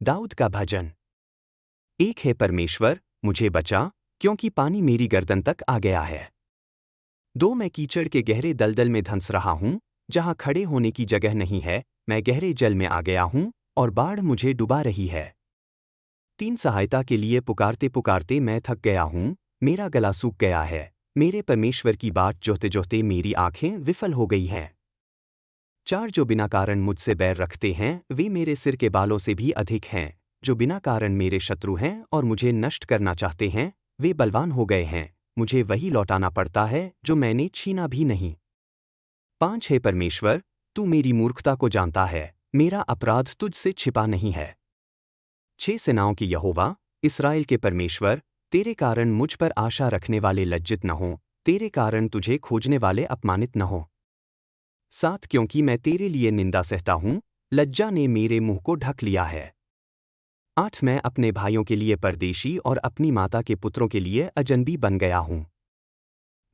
Speaker 1: दाऊद का भजन। एक है परमेश्वर, मुझे बचा, क्योंकि पानी मेरी गर्दन तक आ गया है। 2 मैं कीचड़ के गहरे दलदल में धंस रहा हूं, जहां खड़े होने की जगह नहीं है, मैं गहरे जल में आ गया हूं, और बाढ़ मुझे डुबा रही है। 3 सहायता के लिए पुकारते पुकारते मैं थक गया हूं, मेरा गला सूख गया है, मेरे परमेश्वर की बाट जोहते जोहते मेरी आंखें विफल हो गई हैं। 4 जो बिना कारण मुझसे बैर रखते हैं, वे मेरे सिर के बालों से भी अधिक हैं, जो बिना कारण मेरे शत्रु हैं और मुझे नष्ट करना चाहते हैं, वे बलवान हो गए हैं, मुझे वही लौटाना पड़ता है जो मैंने छीना भी नहीं। 5 है परमेश्वर, तू मेरी मूर्खता को जानता है, मेरा अपराध तुझसे छिपा नहीं है। 6 सेनाओं की यहोवा, इस्राएल के परमेश्वर, तेरे कारण मुझ पर आशा रखने वाले लज्जित न हों, तेरे कारण तुझे खोजने वाले अपमानित न हों। 7 क्योंकि मैं तेरे लिए निंदा सहता हूं, लज्जा ने मेरे मुंह को ढक लिया है। 8 मैं अपने भाइयों के लिए परदेशी और अपनी माता के पुत्रों के लिए अजनबी बन गया हूं।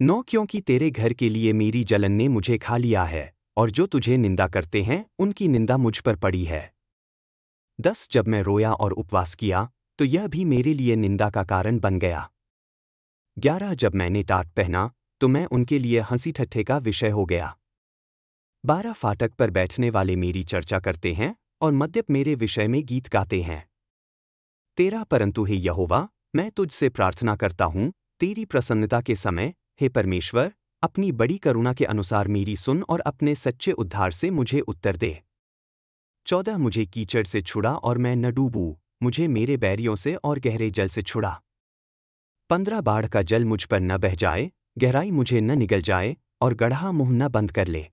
Speaker 1: 9 क्योंकि तेरे घर के लिए मेरी जलन ने मुझे खा लिया है, और जो तुझे निंदा करते हैं उनकी निंदा मुझ पर पड़ी है। 10 जब मैं रोया और उपवास किया, तो यह भी मेरे लिए निंदा का कारण बन गया। 11 जब मैंने टाट पहना, तो मैं उनके लिए हंसी ठट्ठे का विषय हो गया। 12 फाटक पर बैठने वाले मेरी चर्चा करते हैं, और मद्यप मेरे विषय में गीत गाते हैं। 13 परंतु हे यहोवा, मैं तुझसे प्रार्थना करता हूँ, तेरी प्रसन्नता के समय, हे परमेश्वर, अपनी बड़ी करुणा के अनुसार मेरी सुन और अपने सच्चे उद्धार से मुझे उत्तर दे। 14 मुझे कीचड़ से छुड़ा और मैं न डूबूं, मुझे मेरे बैरियों से और गहरे जल से छुड़ा। 15 बाढ़ का जल मुझ पर न बह जाए, गहराई मुझे न निगल जाए, और गड्ढा मुंह न बंद कर ले।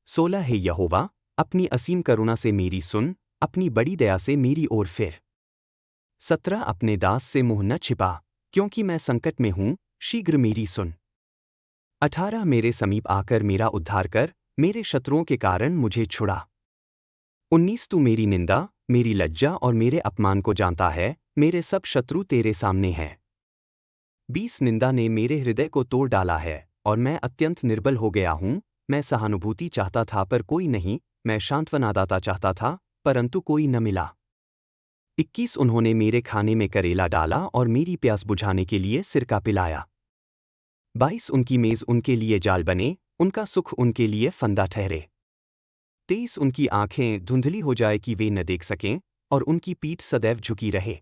Speaker 1: 16 हे यहोवा, अपनी असीम करुणा से मेरी सुन, अपनी बड़ी दया से मेरी ओर फिर। 17 अपने दास से मुंह न छिपा, क्योंकि मैं संकट में हूं, शीघ्र मेरी सुन। 18 मेरे समीप आकर मेरा उद्धार कर, मेरे शत्रुओं के कारण मुझे छुड़ा। 19 तू मेरी निंदा, मेरी लज्जा और मेरे अपमान को जानता है, मेरे सब शत्रु तेरे सामने हैं। 20 निंदा ने मेरे हृदय को तोड़ डाला है, और मैं अत्यंत निर्बल हो गया हूँ, मैं सहानुभूति चाहता था पर कोई नहीं, मैं सांत्वनादाता चाहता था, परंतु कोई न मिला। 21 उन्होंने मेरे खाने में करेला डाला और मेरी प्यास बुझाने के लिए सिरका पिलाया। 22 उनकी मेज उनके लिए जाल बने, उनका सुख उनके लिए फंदा ठहरे। 23 उनकी आंखें धुंधली हो जाए कि वे न देख सकें, और उनकी पीठ सदैव झुकी रहे।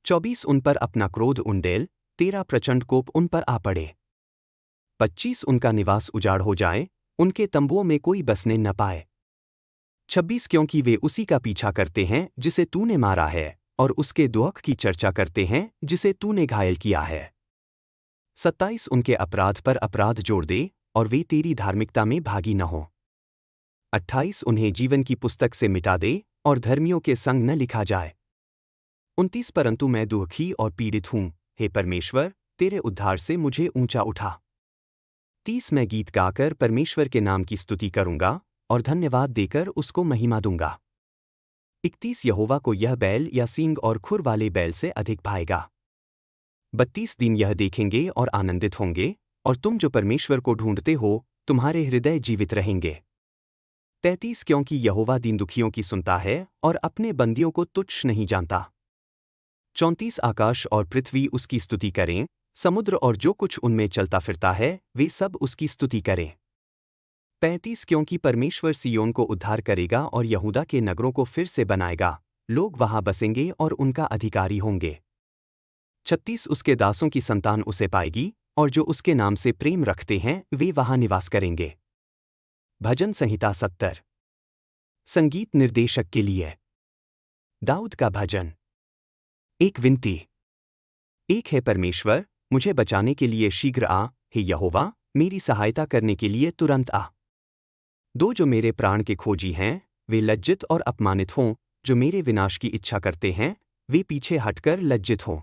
Speaker 1: 24 उन पर अपना क्रोध उंडेल, 13 प्रचंड कोप उन पर आ पड़े। 25 उनका निवास उजाड़ हो जाए, उनके तंबुओं में कोई बसने न पाए। 26 क्योंकि वे उसी का पीछा करते हैं जिसे तूने मारा है, और उसके दुख की चर्चा करते हैं जिसे तूने घायल किया है। 27 उनके अपराध पर अपराध जोड़ दे, और वे तेरी धार्मिकता में भागी न हो। 28 उन्हें जीवन की पुस्तक से मिटा दे, और धर्मियों के संग न लिखा जाए। 29 परंतु मैं दुखी और पीड़ित हूँ, हे परमेश्वर, तेरे उद्धार से मुझे ऊंचा उठा। 30 मैं गीत गाकर परमेश्वर के नाम की स्तुति करूंगा, और धन्यवाद देकर उसको महिमा दूंगा। 31 यहोवा को यह बैल या सींग और खुर वाले बैल से अधिक भाएगा। 32 दिन यह देखेंगे और आनंदित होंगे, और तुम जो परमेश्वर को ढूंढते हो, तुम्हारे हृदय जीवित रहेंगे। 33 क्योंकि यहोवा दीन दुखियों की सुनता है और अपने बंदियों को तुच्छ नहीं जानता। 34 आकाश और पृथ्वी उसकी स्तुति करें, समुद्र और जो कुछ उनमें चलता फिरता है, वे सब उसकी स्तुति करें। 35 क्योंकि परमेश्वर सियोन को उद्धार करेगा और यहूदा के नगरों को फिर से बनाएगा, लोग वहां बसेंगे और उनका अधिकारी होंगे। 36 उसके दासों की संतान उसे पाएगी, और जो उसके नाम से प्रेम रखते हैं वे वहां निवास करेंगे। भजन संहिता 70। संगीत निर्देशक के लिए। दाऊद का भजन। एक विनती। एक है परमेश्वर, मुझे बचाने के लिए शीघ्र आ, हे यहोवा, मेरी सहायता करने के लिए तुरंत आ। 2 जो मेरे प्राण के खोजी हैं, वे लज्जित और अपमानित हों, जो मेरे विनाश की इच्छा करते हैं, वे पीछे हटकर लज्जित हों।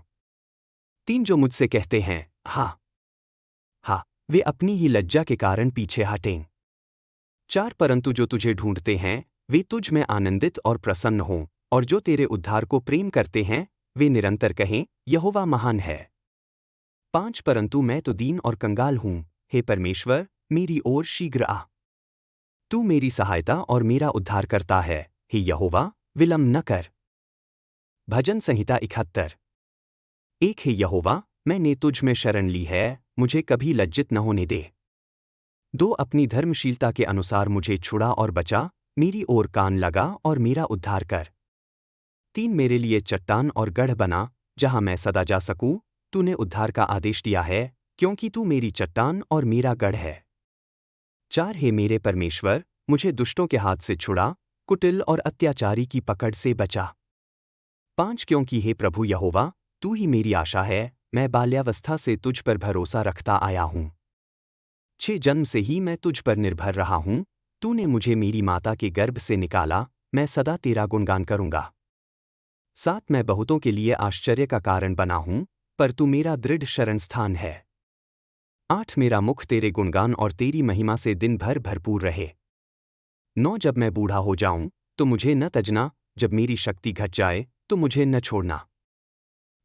Speaker 1: 3 जो मुझसे कहते हैं, हाँ हाँ, वे अपनी ही लज्जा के कारण पीछे हटें। 4 परंतु जो तुझे ढूंढते हैं, वे तुझ में आनंदित और प्रसन्न हों, और जो तेरे उद्धार को प्रेम करते हैं, वे निरंतर कहें, यहोवा महान है। 5 परंतु मैं तो दीन और कंगाल हूँ, हे परमेश्वर, मेरी ओर शीघ्र आ। तू मेरी सहायता और मेरा उद्धार करता है, हे यहोवा, विलंब न कर। भजन संहिता 71। एक हे यहोवा, मैंने तुझ में शरण ली है, मुझे कभी लज्जित न होने दे। 2 अपनी धर्मशीलता के अनुसार मुझे छुड़ा और बचा, मेरी ओर कान लगा और मेरा उद्धार कर। 3 मेरे लिए चट्टान और गढ़ बना, जहां मैं सदा जा सकूं, तूने उद्धार का आदेश दिया है, क्योंकि तू मेरी चट्टान और मेरा गढ़ है। 4 हे मेरे परमेश्वर, मुझे दुष्टों के हाथ से छुड़ा, कुटिल और अत्याचारी की पकड़ से बचा। 5 क्योंकि हे प्रभु यहोवा, तू ही मेरी आशा है, मैं बाल्यावस्था से तुझ पर भरोसा रखता आया हूँ। 6 जन्म से ही मैं तुझ पर निर्भर रहा हूँ, तूने मुझे मेरी माता के गर्भ से निकाला, मैं सदा तेरा गुणगान करूँगा। 7 मैं बहुतों के लिए आश्चर्य का कारण बना हूँ, पर तू मेरा दृढ़ शरण स्थान है। 8 मेरा मुख तेरे गुणगान और तेरी महिमा से दिन भर भरपूर रहे। 9 जब मैं बूढ़ा हो जाऊं, तो मुझे न तजना, जब मेरी शक्ति घट जाए, तो मुझे न छोड़ना।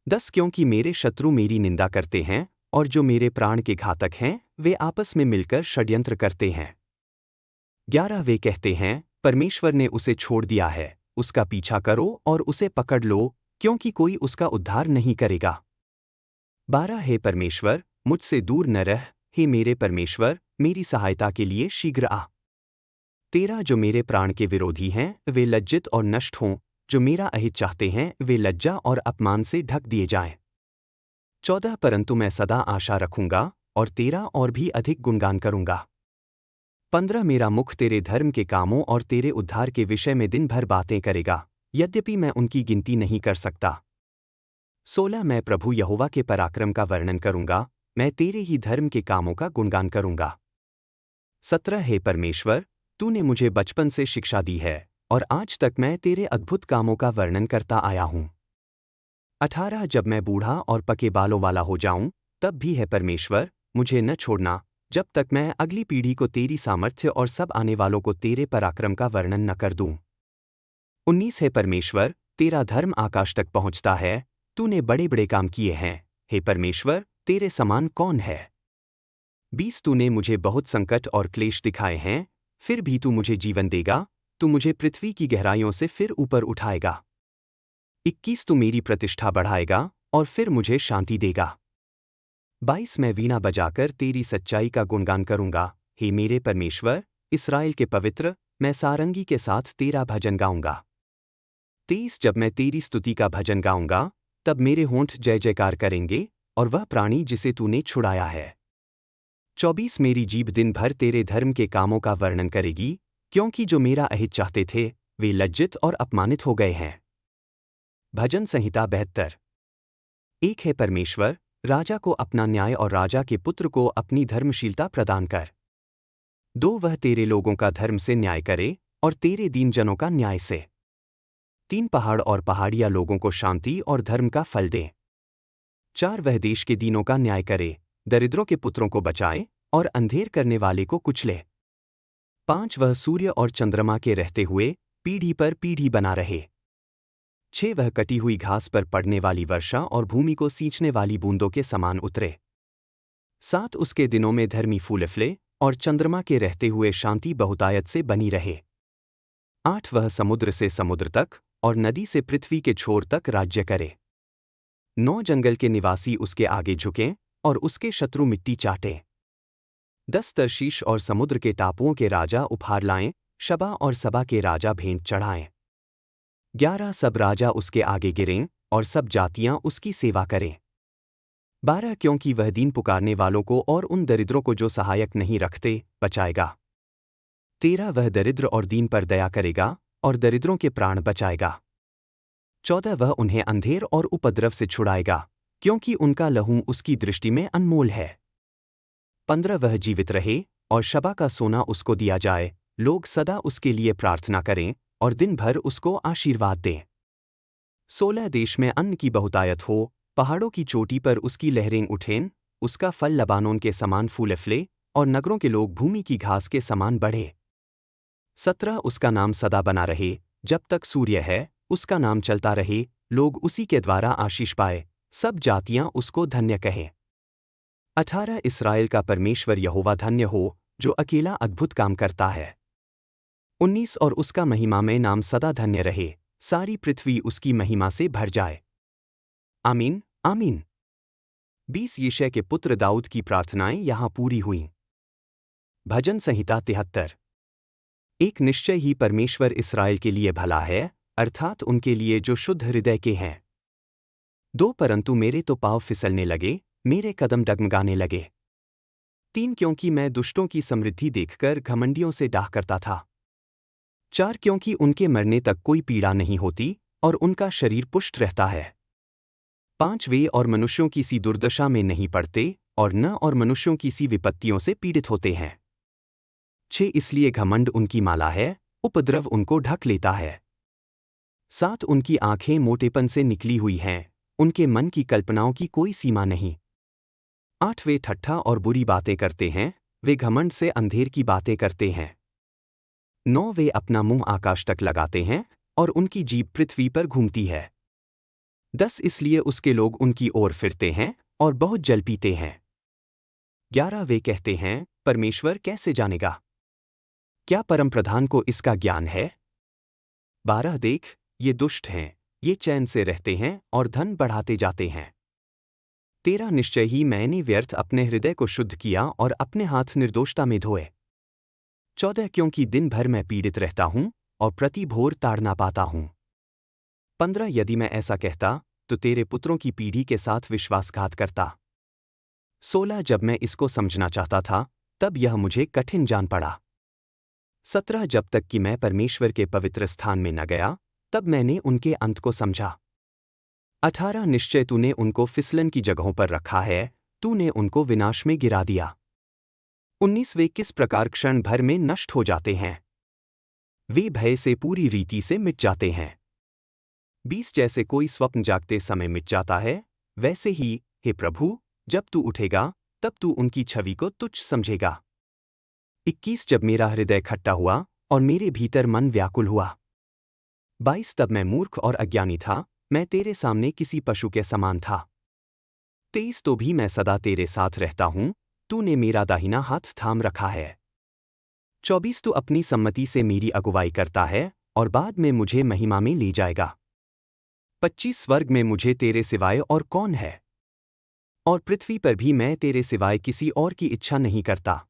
Speaker 1: 10 क्योंकि मेरे शत्रु मेरी निंदा करते हैं, और जो मेरे प्राण के घातक हैं, वे आपस में मिलकर षड्यंत्र करते हैं। 11 वे कहते हैं, परमेश्वर ने उसे छोड़ दिया है, उसका पीछा करो और उसे पकड़ लो, क्योंकि कोई उसका उद्धार नहीं करेगा। 12 हे परमेश्वर, मुझसे दूर न रह, हे मेरे परमेश्वर, मेरी सहायता के लिए शीघ्र आ। 13 जो मेरे प्राण के विरोधी हैं, वे लज्जित और नष्ट हों, जो मेरा अहित चाहते हैं, वे लज्जा और अपमान से ढक दिए जाएं। 14 परंतु मैं सदा आशा रखूंगा, और तेरा और भी अधिक गुणगान करूंगा। 15 मेरा मुख तेरे धर्म के कामों और तेरे उद्धार के विषय में दिन भर बातें करेगा, यद्यपि मैं उनकी गिनती नहीं कर सकता। 16 मैं प्रभु यहोवा के पराक्रम का वर्णन करूंगा, मैं तेरे ही धर्म के कामों का गुणगान करूंगा। 17 हे परमेश्वर, तूने मुझे बचपन से शिक्षा दी है, और आज तक मैं तेरे अद्भुत कामों का वर्णन करता आया हूँ। 18 जब मैं बूढ़ा और पके बालों वाला हो जाऊं, तब भी है परमेश्वर, मुझे न छोड़ना, जब तक मैं अगली पीढ़ी को तेरी सामर्थ्य और सब आने वालों को तेरे पराक्रम का वर्णन न कर दूं। 19 है परमेश्वर, तेरा धर्म आकाश तक पहुंचता है, तूने बड़े बड़े काम किए हैं, हे परमेश्वर, तेरे समान कौन है। 20 तूने मुझे बहुत संकट और क्लेश दिखाए हैं, फिर भी तू मुझे जीवन देगा, तू मुझे पृथ्वी की गहराइयों से फिर ऊपर उठाएगा। 21 तू मेरी प्रतिष्ठा बढ़ाएगा और फिर मुझे शांति देगा। 22 मैं वीणा बजाकर तेरी सच्चाई का गुणगान करूंगा। हे मेरे परमेश्वर, इस्राएल के पवित्र, मैं सारंगी के साथ तेरा भजन गाऊंगा। 23 जब मैं तेरी स्तुति का भजन गाऊंगा, तब मेरे होंठ जय जयकार करेंगे और वह प्राणी जिसे तूने छुड़ाया है। 24 मेरी जीभ दिन भर तेरे धर्म के कामों का वर्णन करेगी, क्योंकि जो मेरा अहित चाहते थे वे लज्जित और अपमानित हो गए हैं। भजन संहिता 72। एक है परमेश्वर, राजा को अपना न्याय और राजा के पुत्र को अपनी धर्मशीलता प्रदान कर। 2 वह तेरे लोगों का धर्म से न्याय करे और तेरे दीन जनों का न्याय से। 3 पहाड़ और पहाड़िया लोगों को शांति और धर्म का फल दे। 4 वह देश के दीनों का न्याय करे, दरिद्रों के पुत्रों को बचाए और अंधेर करने वाले को कुचले। 5 वह सूर्य और चंद्रमा के रहते हुए पीढ़ी पर पीढ़ी बना रहे। 6 वह कटी हुई घास पर पड़ने वाली वर्षा और भूमि को सींचने वाली बूंदों के समान उतरे। 7 उसके दिनों में धर्मी फूल फले और चंद्रमा के रहते हुए शांति बहुतायत से बनी रहे। 8 वह समुद्र से समुद्र तक और नदी से पृथ्वी के छोर तक राज्य करे। 9 जंगल के निवासी उसके आगे झुकें और उसके शत्रु मिट्टी चाटें। 10 तर्शीश और समुद्र के टापुओं के राजा उपहार लाएं, शबा और सबा के राजा भेंट चढ़ाएं। 11 सब राजा उसके आगे गिरें और सब जातियां उसकी सेवा करें। 12 क्योंकि वह दीन पुकारने वालों को और उन दरिद्रों को जो सहायक नहीं रखते बचाएगा। 13 वह दरिद्र और दीन पर दया करेगा और दरिद्रों के प्राण बचाएगा। 14 वह उन्हें अंधेर और उपद्रव से छुड़ाएगा, क्योंकि उनका लहू उसकी दृष्टि में अनमोल है। 15 वह जीवित रहे और शबा का सोना उसको दिया जाए, लोग सदा उसके लिए प्रार्थना करें और दिन भर उसको आशीर्वाद दें। 16 देश में अन्न की बहुतायत हो, पहाड़ों की चोटी पर उसकी लहरें उठें, उसका फल लबानोन के समान फूले फले और नगरों के लोग भूमि की घास के समान बढ़े। 17 उसका नाम सदा बना रहे, जब तक सूर्य है उसका नाम चलता रहे, लोग उसी के द्वारा आशीष पाए, सब जातियां उसको धन्य कहें। 18 इस्राएल का परमेश्वर यहोवा धन्य हो, जो अकेला अद्भुत काम करता है। 19 और उसका महिमा में नाम सदा धन्य रहे, सारी पृथ्वी उसकी महिमा से भर जाए। आमीन आमीन। 20 यिशै के पुत्र दाऊद की प्रार्थनाएं यहाँ पूरी हुईं। भजन संहिता 73। एक निश्चय ही परमेश्वर इस्राएल के लिए भला है, अर्थात उनके लिए जो शुद्ध हृदय के हैं। 2 परंतु मेरे तो पाँव फिसलने लगे, मेरे कदम डगमगाने लगे। 3 क्योंकि मैं दुष्टों की समृद्धि देखकर घमंडियों से डाह करता था। 4 क्योंकि उनके मरने तक कोई पीड़ा नहीं होती और उनका शरीर पुष्ट रहता है। 5 वे और मनुष्यों की सी दुर्दशा में नहीं पड़ते और न और मनुष्यों की सी विपत्तियों से पीड़ित होते हैं। 6 इसलिए घमंड उनकी माला है, उपद्रव उनको ढक लेता है। 7 उनकी आंखें मोटेपन से निकली हुई हैं, उनके मन की कल्पनाओं की कोई सीमा नहीं। 8 वे ठट्ठा और बुरी बातें करते हैं, वे घमंड से अंधेर की बातें करते हैं। 9 वे अपना मुंह आकाश तक लगाते हैं और उनकी जीभ पृथ्वी पर घूमती है। 10 इसलिए उसके लोग उनकी ओर फिरते हैं और बहुत जल पीते हैं। 11 वे कहते हैं, परमेश्वर कैसे जानेगा? क्या परमप्रधान को इसका ज्ञान है? 12 देख, ये दुष्ट हैं, ये चैन से रहते हैं और धन बढ़ाते जाते हैं। 13 निश्चय ही मैंने व्यर्थ अपने हृदय को शुद्ध किया और अपने हाथ निर्दोषता में धोए। 14 क्योंकि दिन भर मैं पीड़ित रहता हूं और प्रति भोर ताड़ना पाता हूं। 15 यदि मैं ऐसा कहता तो तेरे पुत्रों की पीढ़ी के साथ विश्वासघात करता। 16 जब मैं इसको समझना चाहता था तब यह मुझे कठिन जान पड़ा। 17 जब तक कि मैं परमेश्वर के पवित्र स्थान में न गया तब मैंने उनके अंत को समझा। 18 निश्चय तूने उनको फिसलन की जगहों पर रखा है, तूने उनको विनाश में गिरा दिया। 19 वे किस प्रकार क्षण भर में नष्ट हो जाते हैं, वे भय से पूरी रीति से मिट जाते हैं। 20 जैसे कोई स्वप्न जागते समय मिट जाता है, वैसे ही हे प्रभु, जब तू उठेगा तब तू उनकी छवि को तुच्छ समझेगा। 21 जब मेरा हृदय खट्टा हुआ और मेरे भीतर मन व्याकुल हुआ। 22 तब मैं मूर्ख और अज्ञानी था, मैं तेरे सामने किसी पशु के समान था। 23 तो भी मैं सदा तेरे साथ रहता हूं, तूने मेरा दाहिना हाथ थाम रखा है। 24 तू अपनी सम्मति से मेरी अगुवाई करता है और बाद में मुझे महिमा में ले जाएगा। 25 स्वर्ग में मुझे तेरे सिवाय और कौन है, और पृथ्वी पर भी मैं तेरे सिवाय किसी और की इच्छा नहीं करता।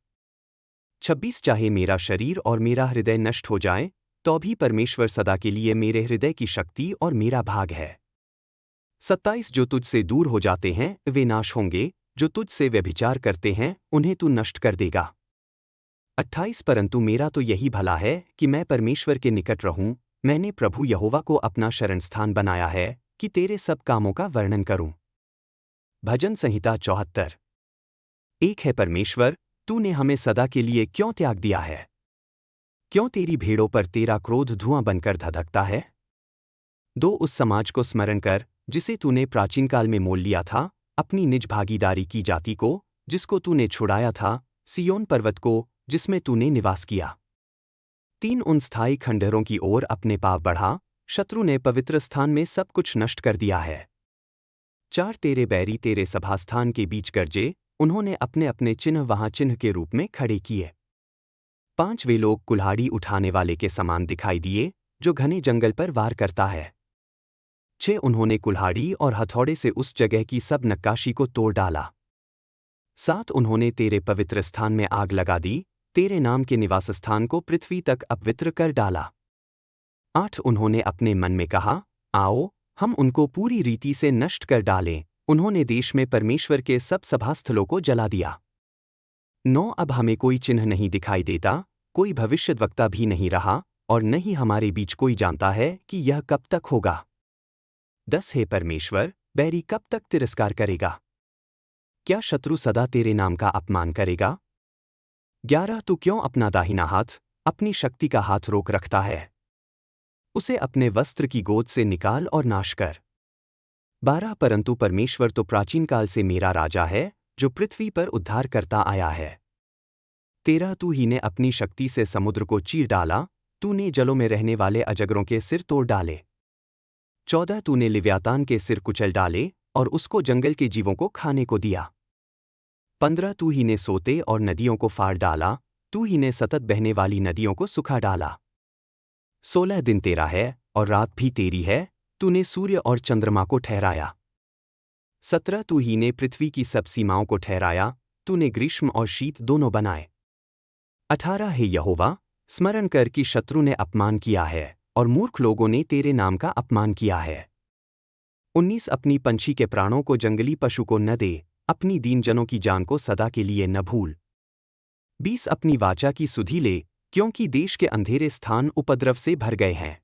Speaker 1: 26 चाहे मेरा शरीर और मेरा हृदय नष्ट हो जाए, तो भी परमेश्वर सदा के लिए मेरे हृदय की शक्ति और मेरा भाग है। 27 जो तुझसे दूर हो जाते हैं वे नाश होंगे, जो तुझसे व्यभिचार करते हैं उन्हें तू नष्ट कर देगा। 28 परंतु मेरा तो यही भला है कि मैं परमेश्वर के निकट रहूं, मैंने प्रभु यहोवा को अपना शरणस्थान बनाया है कि तेरे सब कामों का वर्णन करूं। भजन संहिता 74। एक है परमेश्वर, तूने हमें सदा के लिए क्यों त्याग दिया है? क्यों तेरी भेड़ों पर तेरा क्रोध धुआं बनकर धधकता है? दो उस समाज को स्मरण कर जिसे तूने प्राचीनकाल में मोल लिया था, अपनी निज भागीदारी की जाति को जिसको तूने छुड़ाया था, सियोन पर्वत को जिसमें तूने निवास किया। 3 उन स्थायी खंडहरों की ओर अपने पाँव बढ़ा, शत्रु ने पवित्र स्थान में सब कुछ नष्ट कर दिया है। 4 तेरे बैरी तेरे सभास्थान के बीच गरजे, उन्होंने अपने अपने चिन्ह वहां चिन्ह के रूप में खड़े किए। 5 वे लोग कुल्हाड़ी उठाने वाले के समान दिखाई दिए, जो घने जंगल पर वार करता है। 6 उन्होंने कुल्हाड़ी और हथौड़े से उस जगह की सब नक्काशी को तोड़ डाला। 7 उन्होंने तेरे पवित्र स्थान में आग लगा दी, तेरे नाम के निवास स्थान को पृथ्वी तक अपवित्र कर डाला। 8 उन्होंने अपने मन में कहा, आओ हम उनको पूरी रीति से नष्ट कर डालें, उन्होंने देश में परमेश्वर के सब सभास्थलों को जला दिया। 9 अब हमें कोई चिन्ह नहीं दिखाई देता, कोई भविष्यद्वक्ता भी नहीं रहा, और न ही हमारे बीच कोई जानता है कि यह कब तक होगा। 10 हे परमेश्वर, बैरी कब तक तिरस्कार करेगा? क्या शत्रु सदा तेरे नाम का अपमान करेगा? 11 तू क्यों अपना दाहिना हाथ, अपनी शक्ति का हाथ रोक रखता है? उसे अपने वस्त्र की गोद से निकाल और नाश कर। 12 परंतु परमेश्वर तो प्राचीनकाल से मेरा राजा है, जो पृथ्वी पर उद्धार करता आया है। 13 तू ही ने अपनी शक्ति से समुद्र को चीर डाला, तूने जलों में रहने वाले अजगरों के सिर तोड़ डाले। 14 तूने लिव्यातान के सिर कुचल डाले और उसको जंगल के जीवों को खाने को दिया। 15 तू ही ने सोते और नदियों को फाड़ डाला, तू ही ने सतत बहने वाली नदियों को सुखा डाला। 16 दिन तेरा है और रात भी तेरी है, तूने सूर्य और चंद्रमा को ठहराया। 17 तू ही ने पृथ्वी की सब सीमाओं को ठहराया, तूने ग्रीष्म और शीत दोनों बनाए। 18 हे यहोवा, स्मरण कर कि शत्रु ने अपमान किया है और मूर्ख लोगों ने तेरे नाम का अपमान किया है। 19 अपनी पंछी के प्राणों को जंगली पशु को न दे, अपनी दीन जनों की जान को सदा के लिए न भूल। 20 अपनी वाचा की सुधि ले, क्योंकि देश के अंधेरे स्थान उपद्रव से भर गए हैं।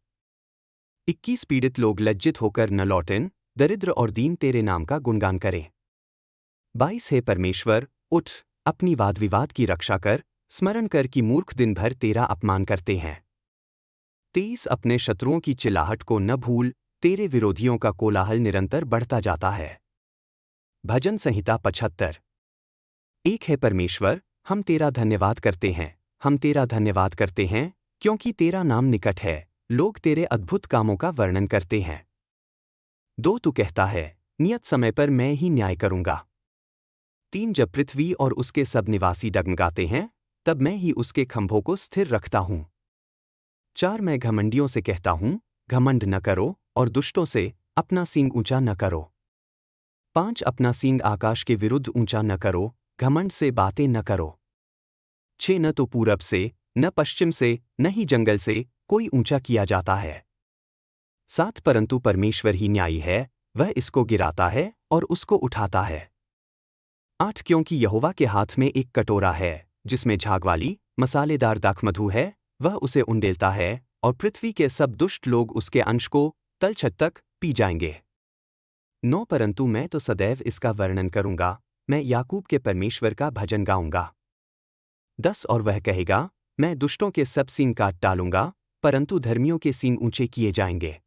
Speaker 1: 21 पीड़ित लोग लज्जित होकर न लौटें, दरिद्र और दीन तेरे नाम का गुणगान करें। 22 हे परमेश्वर, उठ, अपनी वाद विवाद की रक्षा कर, स्मरण कर कि मूर्ख दिन भर तेरा अपमान करते हैं। 23 अपने शत्रुओं की चिल्लाहट को न भूल, तेरे विरोधियों का कोलाहल निरंतर बढ़ता जाता है। भजन संहिता 75। एक है परमेश्वर, हम तेरा धन्यवाद करते हैं, हम तेरा धन्यवाद करते हैं, क्योंकि तेरा नाम निकट है, लोग तेरे अद्भुत कामों का वर्णन करते हैं। 2 तू कहता है, नियत समय पर मैं ही न्याय करूंगा। 3 जब पृथ्वी और उसके सब निवासी डगमगाते हैं, तब मैं ही उसके खंभों को स्थिर रखता हूं। 4 मैं घमंडियों से कहता हूं, घमंड न करो, और दुष्टों से, अपना सींग ऊंचा न करो। 5 अपना सींग आकाश के विरुद्ध ऊंचा न करो, घमंड से बातें न करो। 6 न तो पूरब से, न पश्चिम से, न ही जंगल से कोई ऊंचा किया जाता है। 7 परंतु परमेश्वर ही न्यायी है, वह इसको गिराता है और उसको उठाता है। 8 क्योंकि यहोवा के हाथ में एक कटोरा है, जिसमें झागवाली, मसालेदार दाखमधु है, वह उसे उंडेलता है, और पृथ्वी के सब दुष्ट लोग उसके अंश को तलछट तक पी जाएंगे। 9 परंतु मैं तो सदैव इसका वर्णन करूंगा, मैं याकूब के परमेश्वर का भजन गाऊंगा। 10 और वह कहेगा, मैं दुष्टों के सब सींग काट डालूंगा, परंतु धर्मियों के सींग ऊंचे किए जाएंगे।